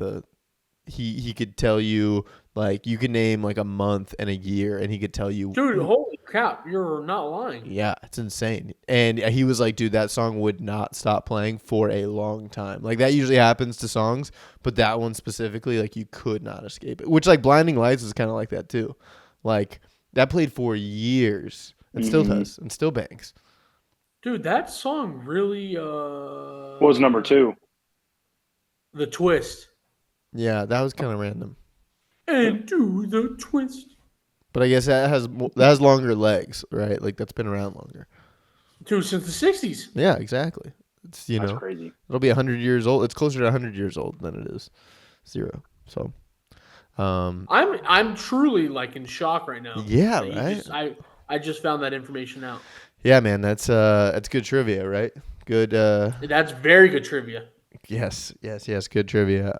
Speaker 7: he could tell you like you could name like a month and a year and he could tell you.
Speaker 3: Dude, holy crap, you're not lying.
Speaker 7: Yeah, it's insane. And he was like, dude, that song would not stop playing for a long time. Like that usually happens to songs, but that one specifically, like you could not escape it. Which like Blinding Lights is kind of like that too. Like that played for years and still does and still bangs.
Speaker 3: Dude, that song really
Speaker 6: What was number 2?
Speaker 3: The Twist.
Speaker 7: Yeah, that was kind of random.
Speaker 3: And do the twist.
Speaker 7: But I guess that has longer legs, right? Like that's been around longer.
Speaker 3: Dude, since the 60s.
Speaker 7: Yeah, exactly. It's
Speaker 6: That's crazy.
Speaker 7: It'll be 100 years old. It's closer to 100 years old than it is 0. So,
Speaker 3: I'm truly like in shock right now.
Speaker 7: Yeah,
Speaker 3: that
Speaker 7: right?
Speaker 3: I just found that information out.
Speaker 7: Yeah, man, that's good trivia, right? Good.
Speaker 3: That's very good trivia.
Speaker 7: Yes, good trivia.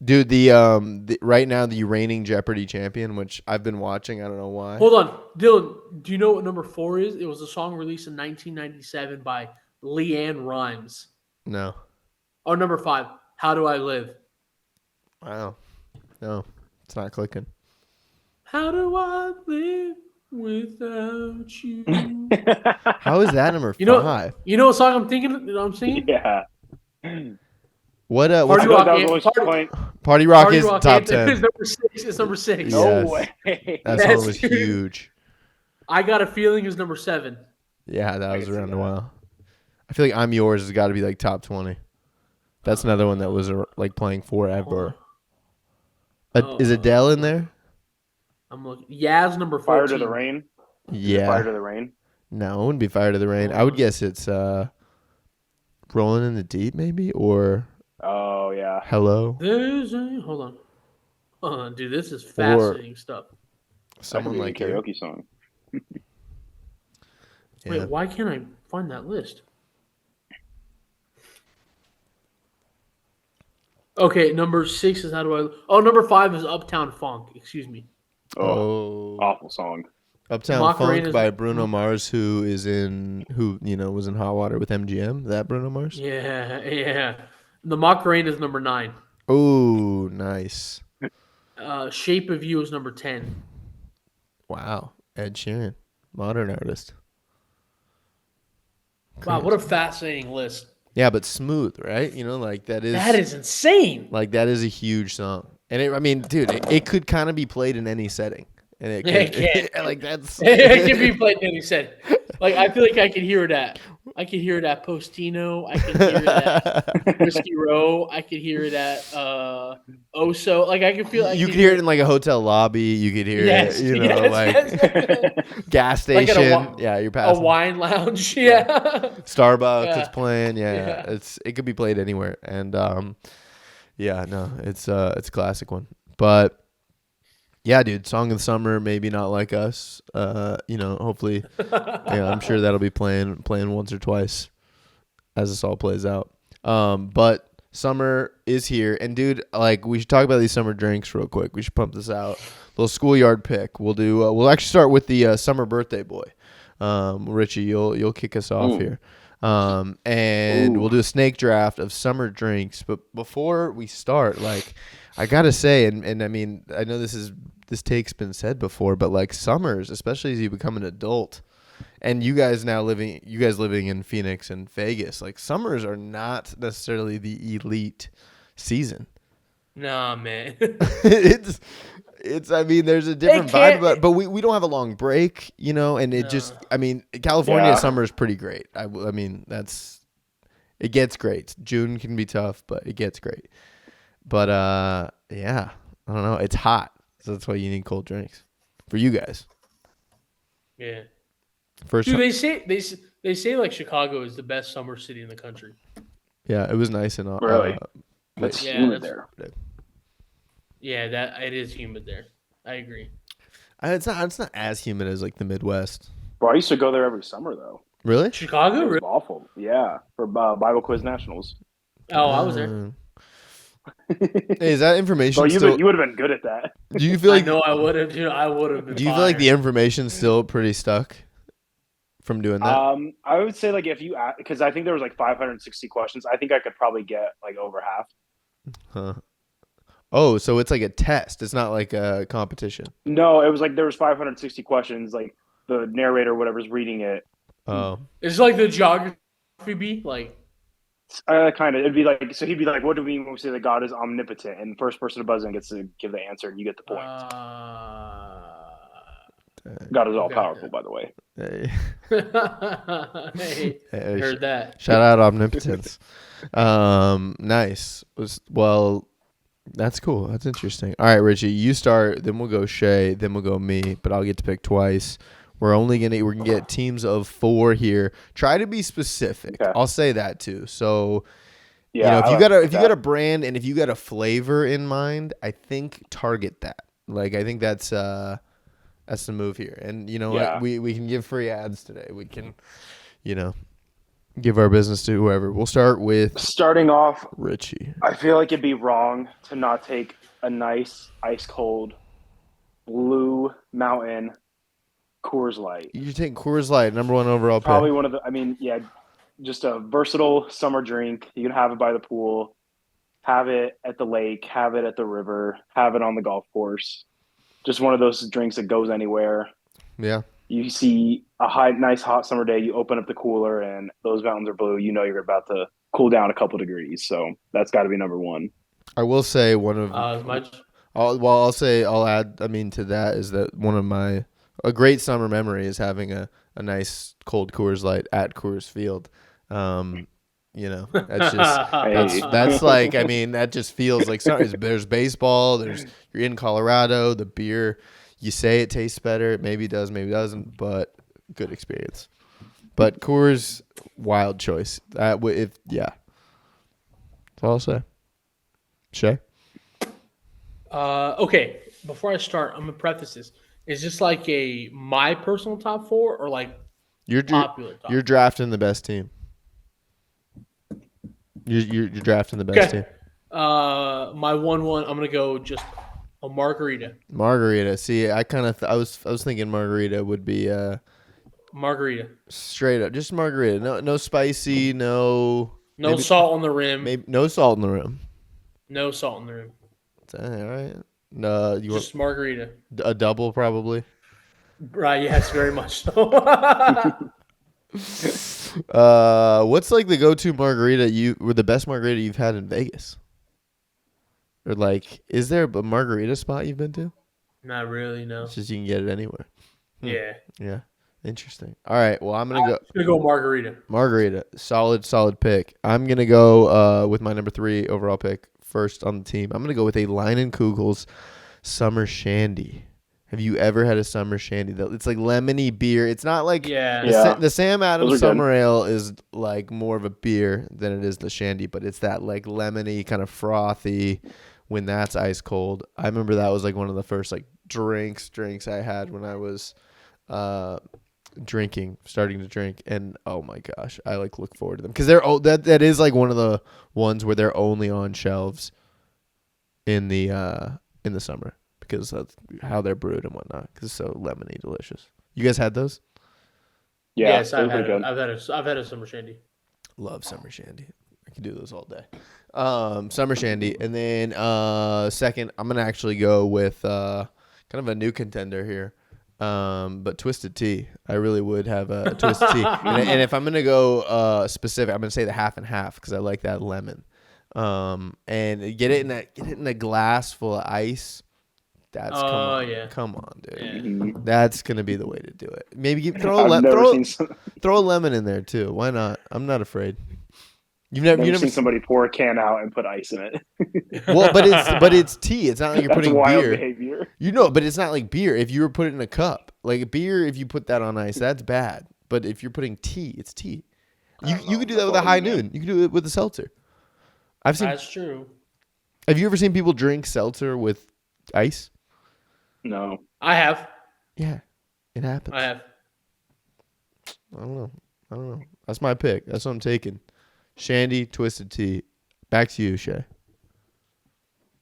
Speaker 7: Dude, the right now the reigning Jeopardy champion, which I've been watching. I don't know why.
Speaker 3: Hold on, Dylan. Do you know what number 4 is? It was a song released in 1997 by Leanne Rimes.
Speaker 7: No.
Speaker 3: Oh, number 5. How Do I Live?
Speaker 7: Wow. No, it's not clicking.
Speaker 3: How do I live without you?
Speaker 7: How is that number 5?
Speaker 3: You know what song I'm thinking? I'm singing?
Speaker 6: Yeah.
Speaker 7: What?
Speaker 6: I
Speaker 3: Party
Speaker 6: feel like
Speaker 3: Rock
Speaker 6: that was always playing.
Speaker 7: Party Rock
Speaker 3: Party
Speaker 7: is
Speaker 3: Rock
Speaker 7: top
Speaker 3: Anthem
Speaker 7: 10.
Speaker 3: is number 6. It's number 6.
Speaker 7: Yeah.
Speaker 6: No
Speaker 7: Yes.
Speaker 6: way.
Speaker 7: That
Speaker 3: Yes,
Speaker 7: song was
Speaker 3: dude.
Speaker 7: huge.
Speaker 3: I Got a Feeling is number 7.
Speaker 7: Yeah, that was
Speaker 6: can see
Speaker 7: around a
Speaker 6: that.
Speaker 7: while. I feel like I'm Yours has got to be like top 20. That's another one that was like playing forever. Is Adele in there?
Speaker 3: I'm looking. Yaz number 14.
Speaker 6: Fire to the Rain.
Speaker 7: Yeah.
Speaker 6: Fire to the Rain.
Speaker 7: No, it wouldn't be Fire to the Rain. I would guess it's Rolling in the Deep maybe or
Speaker 6: Oh yeah.
Speaker 7: Hello.
Speaker 3: Hold on, dude. This is fascinating stuff.
Speaker 7: Someone
Speaker 6: That
Speaker 7: like
Speaker 6: could be a
Speaker 7: her.
Speaker 6: karaoke song.
Speaker 7: Yeah.
Speaker 3: Wait, why can't I find that list? Okay, number 6 is How Do I... Oh, number 5 is Uptown Funk. Excuse me.
Speaker 6: Oh, awful song.
Speaker 7: Uptown
Speaker 3: Macarena's-
Speaker 7: Funk by Bruno Mars, who was in Hot Water with MGM. That Bruno Mars.
Speaker 3: Yeah. The Macarena is number 9.
Speaker 7: Oh, nice.
Speaker 3: Shape of You is number 10.
Speaker 7: Wow, Ed Sheeran, modern artist.
Speaker 3: Wow, what a fascinating list.
Speaker 7: Yeah, but smooth, right? Like that
Speaker 3: That is insane.
Speaker 7: like that is a huge song, and it could kind of be played in any setting, and it
Speaker 3: It
Speaker 7: like that's
Speaker 3: It can be played in any setting. Like I feel like I could hear it at Postino. I could hear it at Whiskey Row. I could hear it at Oso. Like I could feel like
Speaker 7: you could hear it in like a hotel lobby. You could hear
Speaker 3: Yes,
Speaker 7: it,
Speaker 3: yes.
Speaker 7: gas
Speaker 3: Like at
Speaker 7: station. Yeah, you're
Speaker 3: a
Speaker 7: passing.
Speaker 3: wine lounge. Yeah.
Speaker 7: Starbucks,
Speaker 3: Yeah.
Speaker 7: it's playing. Yeah,
Speaker 3: Yeah.
Speaker 7: it could be played anywhere, and it's a classic one. But yeah, dude, song of the summer, maybe Not Like Us. Hopefully, I'm sure that'll be playing once or twice as this all plays out. But summer is here, and dude, like we should talk about these summer drinks real quick. We should pump this out. Little schoolyard pick. We'll do. We'll actually start with the summer birthday boy. Richie, you'll kick us off here. And we'll do a snake draft of summer drinks. But before we start, like, I gotta say, and I mean, I know this take's been said before, but like summers, especially as you become an adult, and you guys living in Phoenix and Vegas, like summers are not necessarily the elite season.
Speaker 3: Nah, man.
Speaker 7: It's. I mean, there's a different vibe about it, but we don't have a long break, you know, and it just. I mean, California summer is pretty great. I mean, it gets great. June can be tough, but it gets great. But yeah, I don't know. It's hot, so that's why you need cold drinks for you guys.
Speaker 3: Yeah.
Speaker 7: First,
Speaker 3: dude, they say like Chicago is the best summer city in the country.
Speaker 7: Yeah, it was nice and
Speaker 6: really. It's humid there.
Speaker 3: Yeah, that it is humid there. I agree.
Speaker 7: It's not as humid as like the Midwest.
Speaker 6: Bro, I used to go there every summer though.
Speaker 7: Really?
Speaker 3: Chicago?
Speaker 6: It was awful. Yeah, for Bible Quiz Nationals.
Speaker 3: Oh, I was there.
Speaker 7: Hey, is that information?
Speaker 6: So you would have been good at that.
Speaker 7: Do you feel like?
Speaker 3: I know I would have. I would have been.
Speaker 7: Do you feel like the information's still pretty stuck from doing that?
Speaker 6: I would say like if you because I think there was like 560 questions. I think I could probably get like over half.
Speaker 7: Huh. Oh, so it's like a test. It's not like a competition.
Speaker 6: No, it was like there was 560 questions. Like the narrator, whatever's reading it.
Speaker 7: Oh.
Speaker 3: It's like the geography bee, like.
Speaker 6: Kind of. It'd be like so. He'd be like, "What do we mean when we say that God is omnipotent?" And the first person to buzz in gets to give the answer, and you get the point. God is all powerful, by the way.
Speaker 7: Hey.
Speaker 3: Hey, heard that.
Speaker 7: Shout out omnipotence. Nice. Well, that's cool. That's interesting. All right, Richie, you start. Then we'll go Shay. Then we'll go me. But I'll get to pick twice. We're gonna get teams of 4 here. Try to be specific. Okay. I'll say that too. So,
Speaker 6: yeah,
Speaker 7: if you got a brand and if you got a flavor in mind, I think target that. Like, I think that's the move here. And what? We can give free ads today. We can, give our business to whoever. We'll starting off Richie.
Speaker 6: I feel like it'd be wrong to not take a nice ice cold Blue Mountain Coors Light.
Speaker 7: You take Coors Light, number 1 overall pick.
Speaker 6: Probably one of the. Just a versatile summer drink. You can have it by the pool, have it at the lake, have it at the river, have it on the golf course. Just one of those drinks that goes anywhere.
Speaker 7: Yeah.
Speaker 6: You see a nice hot summer day, you open up the cooler and those mountains are blue. You know you're about to cool down a couple degrees. So that's got to be number 1.
Speaker 7: I will say one of I'll add to that is that a great summer memory is having a nice cold Coors Light at Coors Field. That's just that's like that just feels like there's baseball. You're in Colorado. The beer, you say it tastes better. Maybe it does, maybe it doesn't. But good experience. But Coors, wild choice. That's all I'll say. Shay.
Speaker 3: Okay. Before I start, I'm gonna preface this. Is this like my personal top 4 or like popular top?
Speaker 7: You're drafting the best team. You're drafting the best team.
Speaker 3: My 1-1. I'm gonna go just a margarita.
Speaker 7: Margarita. See, I was thinking margarita would be
Speaker 3: margarita.
Speaker 7: Straight up, just margarita. No spicy.
Speaker 3: No salt on the rim.
Speaker 7: Maybe no salt in the rim.
Speaker 3: No salt in the rim.
Speaker 7: All right. No,
Speaker 3: just margarita.
Speaker 7: A double, probably.
Speaker 3: Right. Yes, very much so.
Speaker 7: What's like the go-to margarita or the best margarita you've had in Vegas? Or like, is there a margarita spot you've been to?
Speaker 3: Not really, no.
Speaker 7: It's just you can get it anywhere.
Speaker 3: Yeah.
Speaker 7: Yeah. Interesting. All right. Well, I'm gonna
Speaker 3: go margarita.
Speaker 7: Margarita, solid pick. I'm gonna go with my number 3 overall pick first on the team. I'm gonna go with a Leinenkugel's Summer Shandy. Have you ever had a summer shandy? It's like lemony beer. It's not like the Sam Adams Summer Ale is like more of a beer than it is the shandy, but it's that like lemony kind of frothy when that's ice cold. I remember that was like one of the first like drinks I had when I was starting to drink, and oh my gosh, I like look forward to them because that is like one of the ones where they're only on shelves in the summer. Because that's how they're brewed and whatnot. Because it's so lemony delicious. You guys had those?
Speaker 6: Yeah,
Speaker 3: yes,
Speaker 6: those are pretty good.
Speaker 3: I've had a summer shandy.
Speaker 7: Love summer shandy. I can do those all day. Summer shandy, and then second, I'm gonna actually go with kind of a new contender here, but twisted tea. I really would have a twisted tea, and if I'm gonna go specific, I'm gonna say the half and half because I like that lemon. And get it in a glass full of ice. Come on, dude.
Speaker 3: Yeah.
Speaker 7: That's gonna be the way to do it. Maybe throw a lemon in there too. Why not? I'm not afraid. You've never
Speaker 6: seen somebody pour a can out and put ice in it.
Speaker 7: Well, but it's tea. It's not like you're putting
Speaker 6: wild
Speaker 7: beer.
Speaker 6: behavior.
Speaker 7: But it's not like beer. If you were putting it in a cup, like a beer, if you put that on ice, that's bad. But if you're putting tea, it's tea. You could do that with a high noon. You could do it with a seltzer.
Speaker 3: That's true.
Speaker 7: Have you ever seen people drink seltzer with ice?
Speaker 6: No.
Speaker 3: I have.
Speaker 7: Yeah, it happens.
Speaker 3: I have.
Speaker 7: I don't know. That's my pick. That's what I'm taking. Shandy, twisted tea. Back to you, Shay.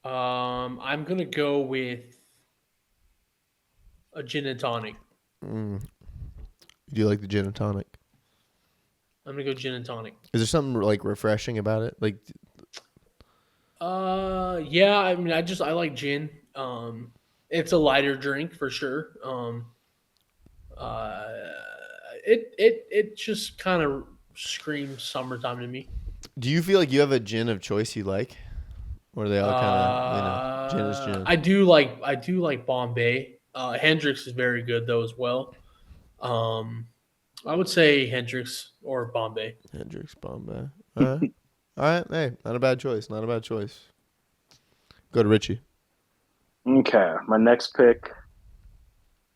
Speaker 3: I'm gonna go with a gin and tonic.
Speaker 7: Do you like the gin and tonic?
Speaker 3: I'm gonna go gin and tonic.
Speaker 7: Is there something like refreshing about it? Like,
Speaker 3: yeah. I mean, I like gin. It's a lighter drink for sure. It just kind of screams summertime to me.
Speaker 7: do you feel like you have a gin of choice you like, or are they all kind of gin is gin?
Speaker 3: I do like Bombay. Hendrix is very good though as well. I would say Hendrix or Bombay.
Speaker 7: Hendrix, Bombay. All right. Hey, not a bad choice. Go to Richie.
Speaker 6: Okay, my next pick,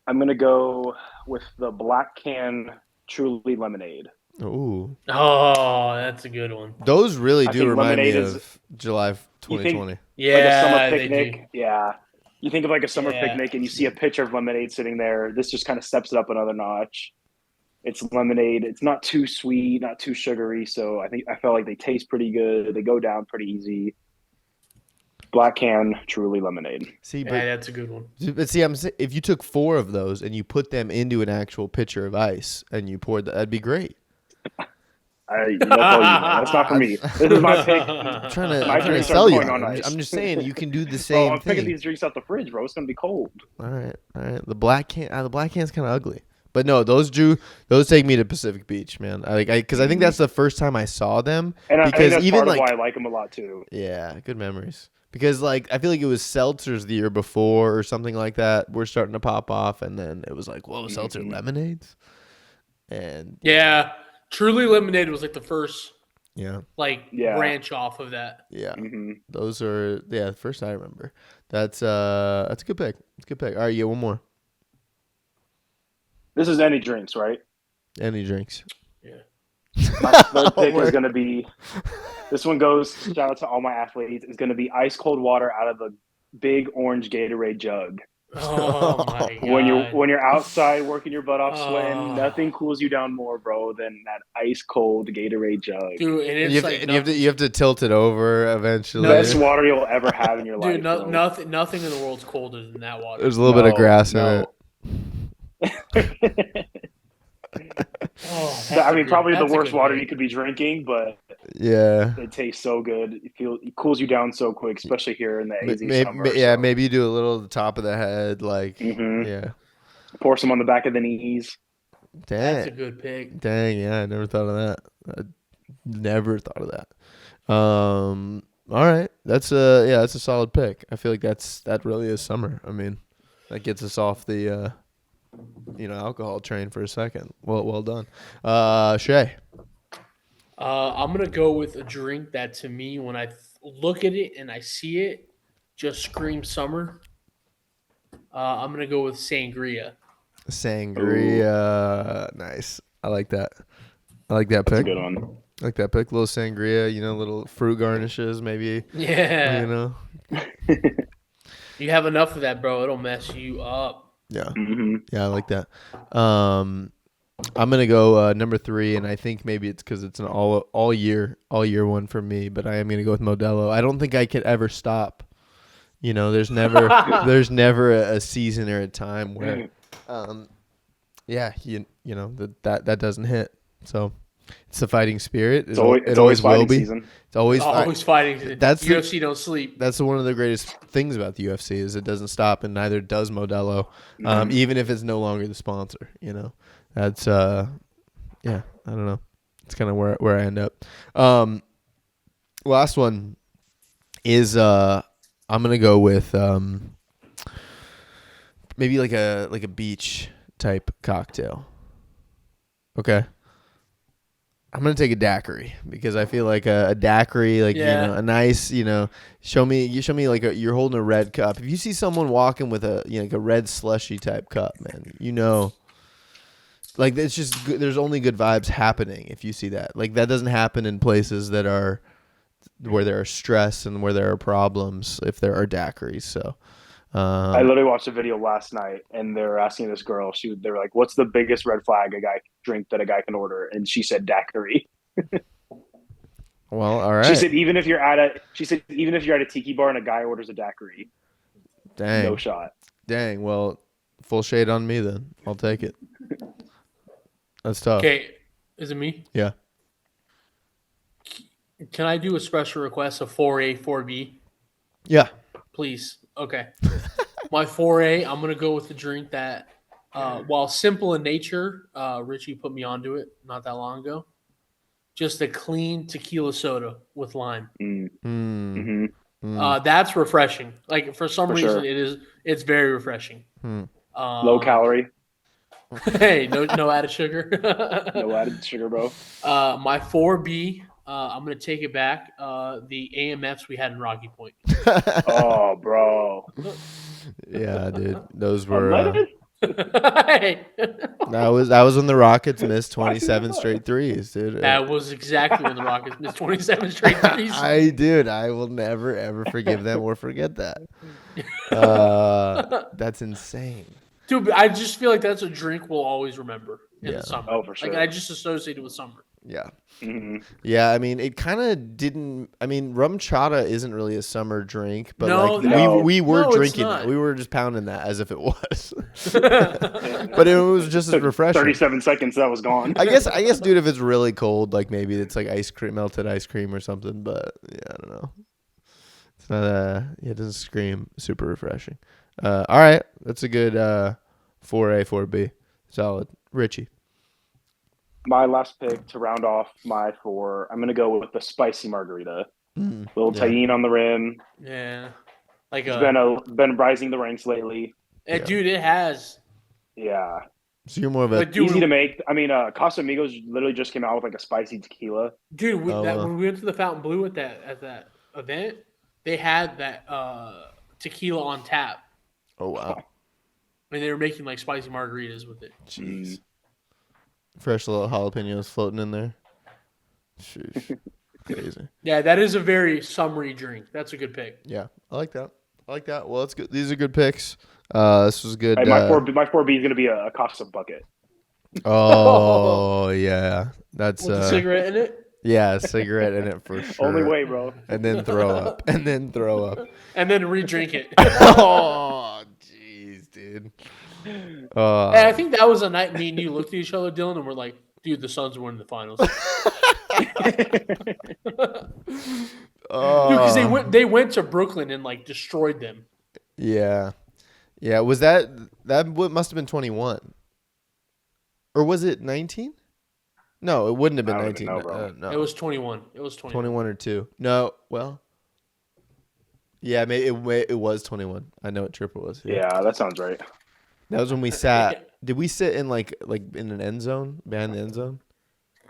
Speaker 6: I'm going to go with the Black Can Truly Lemonade.
Speaker 7: Ooh.
Speaker 3: Oh, that's a good one.
Speaker 7: Those really
Speaker 6: I
Speaker 7: do
Speaker 6: think
Speaker 7: remind me
Speaker 6: lemonade
Speaker 7: of July 2020.
Speaker 3: Yeah,
Speaker 6: like a summer
Speaker 3: they
Speaker 6: picnic.
Speaker 3: do.
Speaker 6: Yeah. You think of like a summer
Speaker 3: Yeah.
Speaker 6: picnic and you see a pitcher of lemonade sitting there. This just kind of steps it up another notch. It's lemonade. It's not too sweet, not too sugary. So I felt like they taste pretty good. They go down pretty easy. Black Can Truly Lemonade.
Speaker 7: See,
Speaker 3: Yeah, that's a good one.
Speaker 7: but see, if you took 4 of those and you put them into an actual pitcher of ice and you poured that'd be great.
Speaker 6: That's not for me. This is my pick.
Speaker 7: I'm trying to
Speaker 6: drinks
Speaker 7: sell you.
Speaker 6: aren't going on ice.
Speaker 7: I'm just saying you can do the
Speaker 6: Bro,
Speaker 7: same
Speaker 6: I'm picking
Speaker 7: thing.
Speaker 6: these drinks out the fridge, bro. It's gonna be cold.
Speaker 7: All right. The black can's kind of ugly, but no, those take me to Pacific Beach, man. Because I think that's the first time I saw them.
Speaker 6: And I
Speaker 7: because
Speaker 6: think that's
Speaker 7: even
Speaker 6: part of
Speaker 7: like
Speaker 6: why I like them a lot too.
Speaker 7: yeah, good memories. Because like I feel like it was seltzers the year before or something like that. We're starting to pop off, and then it was like, whoa, seltzer lemonades, and
Speaker 3: Yeah, Truly Lemonade was like the first
Speaker 7: yeah.
Speaker 3: branch off of that.
Speaker 7: Yeah,
Speaker 6: Mm-hmm.
Speaker 7: those are the first I remember. That's a good pick. It's a good pick. All right, one more.
Speaker 6: This is any drinks, right?
Speaker 7: Any drinks?
Speaker 3: Yeah.
Speaker 6: My third pick is going to be. This one goes. Shout out to all my athletes. Is going to be ice cold water out of a big orange Gatorade jug.
Speaker 3: Oh my god!
Speaker 6: When you're outside working your butt off, sweating, nothing cools you down more, bro, than that ice cold Gatorade jug.
Speaker 3: Dude, and it's
Speaker 7: you have to tilt it over eventually.
Speaker 6: Best water you'll ever have in your life.
Speaker 3: Dude,
Speaker 6: bro.
Speaker 3: nothing in the world's colder than that water.
Speaker 7: There's a little bit of grass in it.
Speaker 6: I mean, probably the worst water you could be drinking, but
Speaker 7: yeah,
Speaker 6: it tastes so good. It cools you down so quick, especially here in the AZ summer.
Speaker 7: Yeah, maybe you do a little at the top of the head, like yeah.
Speaker 6: Pour some on the back of the knees.
Speaker 7: Dang,
Speaker 3: that's a good pick.
Speaker 7: Dang, yeah, I never thought of that. I never thought of that. All right, that's a solid pick. I feel like that really is summer. I mean, that gets us off the alcohol train for a second. Well done. Shay.
Speaker 3: I'm gonna go with a drink that to me, when I look at it and I see it, just screams summer. I'm gonna go with sangria.
Speaker 7: Sangria, nice. I like that. I like that pick.
Speaker 6: That's a good one.
Speaker 7: I like that pick. Little sangria, little fruit garnishes, maybe.
Speaker 3: Yeah. You have enough of that, bro. It'll mess you up.
Speaker 7: Yeah.
Speaker 6: Mm-hmm.
Speaker 7: Yeah, I like that. I'm gonna go number 3, and I think maybe it's because it's an all year one for me. But I am gonna go with Modelo. I don't think I could ever stop. There's never a season or a time where yeah, you know that doesn't hit. So it's the fighting spirit.
Speaker 6: It's always
Speaker 7: will
Speaker 6: fighting
Speaker 7: be.
Speaker 6: season.
Speaker 7: It's always
Speaker 3: fighting.
Speaker 7: That's
Speaker 3: UFC don't sleep.
Speaker 7: That's one of the greatest things about the UFC is it doesn't stop, and neither does Modelo, even if it's no longer the sponsor. You know, that's yeah. I don't know. It's kind of where I end up. Last one is I'm gonna go with maybe like a beach type cocktail. Okay. I'm gonna take a daiquiri because I feel like a daiquiri, like a nice, show me like you're holding a red cup. If you see someone walking with like a red slushy type cup, man, like it's just good, there's only good vibes happening if you see that. Like that doesn't happen in places that are where there are stress and where there are problems. If there are daiquiris, so.
Speaker 6: I literally watched a video last night, and they were asking this girl. They were like, "What's the biggest red flag that a guy can order?" And she said daiquiri.
Speaker 7: Well, all right.
Speaker 6: She said even if you're at a tiki bar and a guy orders a daiquiri,
Speaker 7: dang,
Speaker 6: no shot.
Speaker 7: Dang. Well, full shade on me then. I'll take it. That's tough.
Speaker 3: Okay, is it me?
Speaker 7: Yeah.
Speaker 3: Can I do a special request of 4A, 4B?
Speaker 7: Yeah.
Speaker 3: Please. Okay. My 4A, I'm going to go with the drink that, while simple in nature, Richie put me onto it not that long ago. Just a clean tequila soda with lime. That's refreshing. Like for some reason, it's very refreshing.
Speaker 6: Low calorie.
Speaker 3: Hey, no added sugar.
Speaker 6: No added sugar, bro.
Speaker 3: My 4B, I'm going to take it back. The AMFs we had in Rocky Point.
Speaker 6: Oh, bro.
Speaker 7: Yeah, dude. Those were
Speaker 3: Hey.
Speaker 7: that was when the Rockets missed 27 straight threes, dude.
Speaker 3: That was exactly when the Rockets missed 27 straight threes.
Speaker 7: I will never ever forgive them or forget that. That's insane.
Speaker 3: Dude, I just feel like that's a drink we'll always remember in the summer.
Speaker 6: Oh, for sure.
Speaker 3: Like I just associate it with summer.
Speaker 7: Yeah.
Speaker 6: Mm-hmm.
Speaker 7: Yeah, I mean, it kind of didn't. I mean, rum chata isn't really a summer drink, but we were drinking that. We were just pounding that as if it was. But it was just as refreshing.
Speaker 6: 37 seconds, that was gone.
Speaker 7: I guess, dude, if it's really cold, like maybe it's like melted ice cream or something. But yeah, I don't know. It's not it doesn't scream super refreshing. All right, that's a good 4A, 4B, solid. Richie.
Speaker 6: My last pick to round off my 4, I'm going to go with the spicy margarita. Little tahini on the rim.
Speaker 3: Yeah. Like
Speaker 6: it's been rising the ranks lately.
Speaker 3: Dude, it has.
Speaker 6: Yeah.
Speaker 7: So you're more of a
Speaker 6: easy to make. I mean, Casamigos literally just came out with like a spicy tequila.
Speaker 3: Dude, when we went to the Fountain Blue at that event, they had that tequila on tap.
Speaker 7: Oh wow.
Speaker 3: I mean, they were making like spicy margaritas with it.
Speaker 7: Jeez. Fresh little jalapenos floating in there. Sheesh. Crazy.
Speaker 3: Yeah, that is a very summery drink. That's a good pick.
Speaker 7: Yeah, I like that. Well, it's good. These are good picks. This was good.
Speaker 6: Hey, my 4B is going to be a Casa bucket.
Speaker 7: Oh, yeah. That's
Speaker 3: with a cigarette in it?
Speaker 7: Yeah, a cigarette in it for sure.
Speaker 6: Only way, bro.
Speaker 7: And then throw up. And then
Speaker 3: re-drink it.
Speaker 7: Oh, jeez, dude.
Speaker 3: Hey, I think that was a night me and you looked at each other, Dylan, and we're like, dude, the Suns were in the finals. Because they went to Brooklyn and like destroyed them.
Speaker 7: Yeah. Was that must have been 21, or was it 19? No, it wouldn't have been 19. No,
Speaker 3: it was 21. It was
Speaker 7: 21 or 2. No, well, yeah, maybe it was 21. I know what trip it was.
Speaker 6: Yeah, that sounds right.
Speaker 7: That was when we sat. Did we sit in like in an end zone, behind the end zone?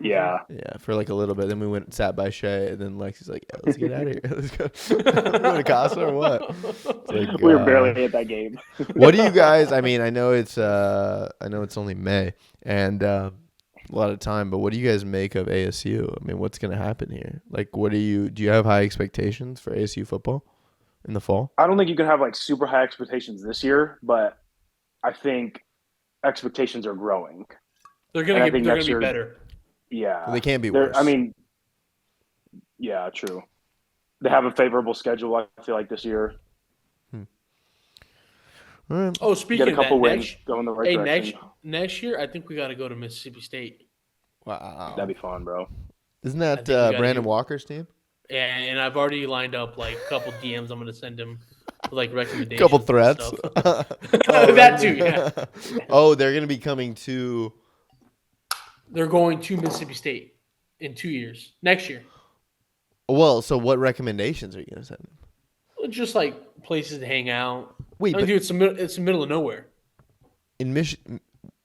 Speaker 6: Yeah.
Speaker 7: Yeah, for like a little bit. Then we went and sat by Shay, and then Lexi's like, yeah, let's get out of here. Let's go. Go to Casa or what? Like,
Speaker 6: we were barely at that game.
Speaker 7: What do you guys? I mean, I know it's only May and a lot of time, but what do you guys make of ASU? I mean, what's going to happen here? Like, do you have high expectations for ASU football in the fall?
Speaker 6: I don't think you can have like super high expectations this year, but I think expectations are growing.
Speaker 3: They're going to be better.
Speaker 6: Yeah.
Speaker 7: Well, they can't be worse.
Speaker 6: I mean, yeah, true. They have a favorable schedule, I feel like, this year.
Speaker 7: All right.
Speaker 3: Oh, speaking
Speaker 6: Get a couple
Speaker 3: of that,
Speaker 6: wins, go in the right direction.
Speaker 3: next year, I think we got to go to Mississippi State.
Speaker 7: Wow.
Speaker 6: That'd be fun, bro.
Speaker 7: Isn't
Speaker 3: I
Speaker 7: that
Speaker 3: think we gotta
Speaker 7: Brandon
Speaker 3: do-
Speaker 7: Walker's team?
Speaker 3: And I've already lined up like a couple DMs. I'm gonna send him like recommendations.
Speaker 7: Couple
Speaker 3: and
Speaker 7: threats.
Speaker 3: stuff. That too. Yeah.
Speaker 7: Oh, they're gonna be coming to.
Speaker 3: They're going to Mississippi State in 2 years. Next year.
Speaker 7: Well, so what recommendations are you gonna send them?
Speaker 3: Just like places to hang out.
Speaker 7: Wait,
Speaker 3: I mean,
Speaker 7: but
Speaker 3: dude, it's the middle of nowhere.
Speaker 7: in Michigan,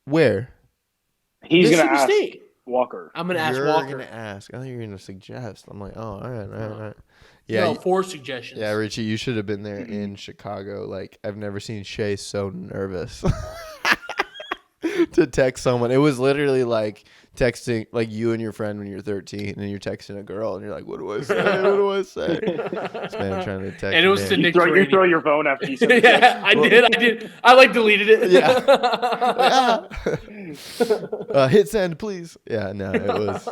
Speaker 7: where?
Speaker 6: He's gonna
Speaker 3: Mississippi
Speaker 6: ask
Speaker 3: State.
Speaker 6: Walker.
Speaker 3: I'm gonna ask
Speaker 7: You're
Speaker 3: Walker.
Speaker 7: gonna ask. I thought you were gonna suggest. I'm like, oh, all right.
Speaker 3: No,
Speaker 7: Yeah,
Speaker 3: 4 suggestions.
Speaker 7: yeah, Richie, you should have been there in Chicago. Like, I've never seen Shay so nervous to text someone. It was literally like texting, like you and your friend when you're 13, and you're texting a girl, and you're like, "What do I say? What do I say?" This man trying to text.
Speaker 3: And it was
Speaker 7: me.
Speaker 3: to Nick
Speaker 6: You
Speaker 3: Duraney.
Speaker 6: throw your phone after you said
Speaker 3: Yeah, I did. I like deleted it.
Speaker 7: Yeah. Hit send, please. Yeah, no, it was.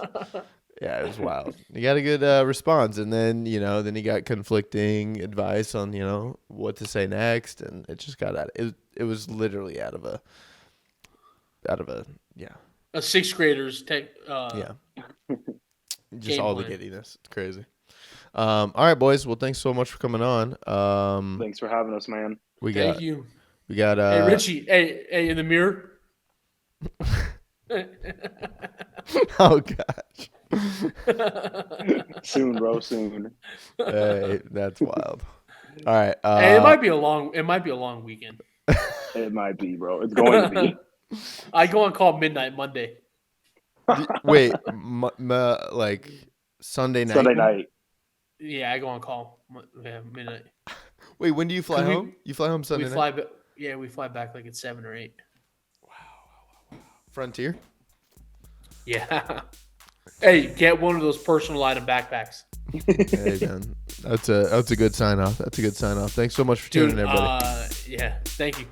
Speaker 7: Yeah, it was wild. He got a good response, and then then he got conflicting advice on what to say next, and it just got out. It was literally out of a yeah.
Speaker 3: A 6th grader's tech.
Speaker 7: Yeah. Just
Speaker 3: game
Speaker 7: all the
Speaker 3: plan.
Speaker 7: giddiness. It's crazy. All right, boys. Well, thanks so much for coming on.
Speaker 6: Thanks for having us, man.
Speaker 7: We
Speaker 3: Thank
Speaker 7: got
Speaker 3: you.
Speaker 7: we got
Speaker 3: Hey Richie. Hey, in the mirror.
Speaker 7: oh gosh.
Speaker 6: Soon, bro. Soon.
Speaker 7: Hey, that's wild. All right.
Speaker 3: Hey, it might be a long weekend.
Speaker 6: It might be, bro. It's going to be.
Speaker 3: I go on call midnight Monday.
Speaker 7: Wait, like Sunday night.
Speaker 6: Sunday night.
Speaker 3: Yeah, I go on call midnight.
Speaker 7: Wait, when do you fly
Speaker 3: 'Cause we-
Speaker 7: home? You fly home Sunday
Speaker 3: We
Speaker 7: night.
Speaker 3: fly. We fly back like at 7 or 8.
Speaker 7: Frontier.
Speaker 3: Yeah. Hey, get one of those personal item backpacks.
Speaker 7: Hey man, that's a good sign off. That's a good sign off. Thanks so much for tuning
Speaker 3: Dude,
Speaker 7: in, everybody.
Speaker 3: yeah. Thank you.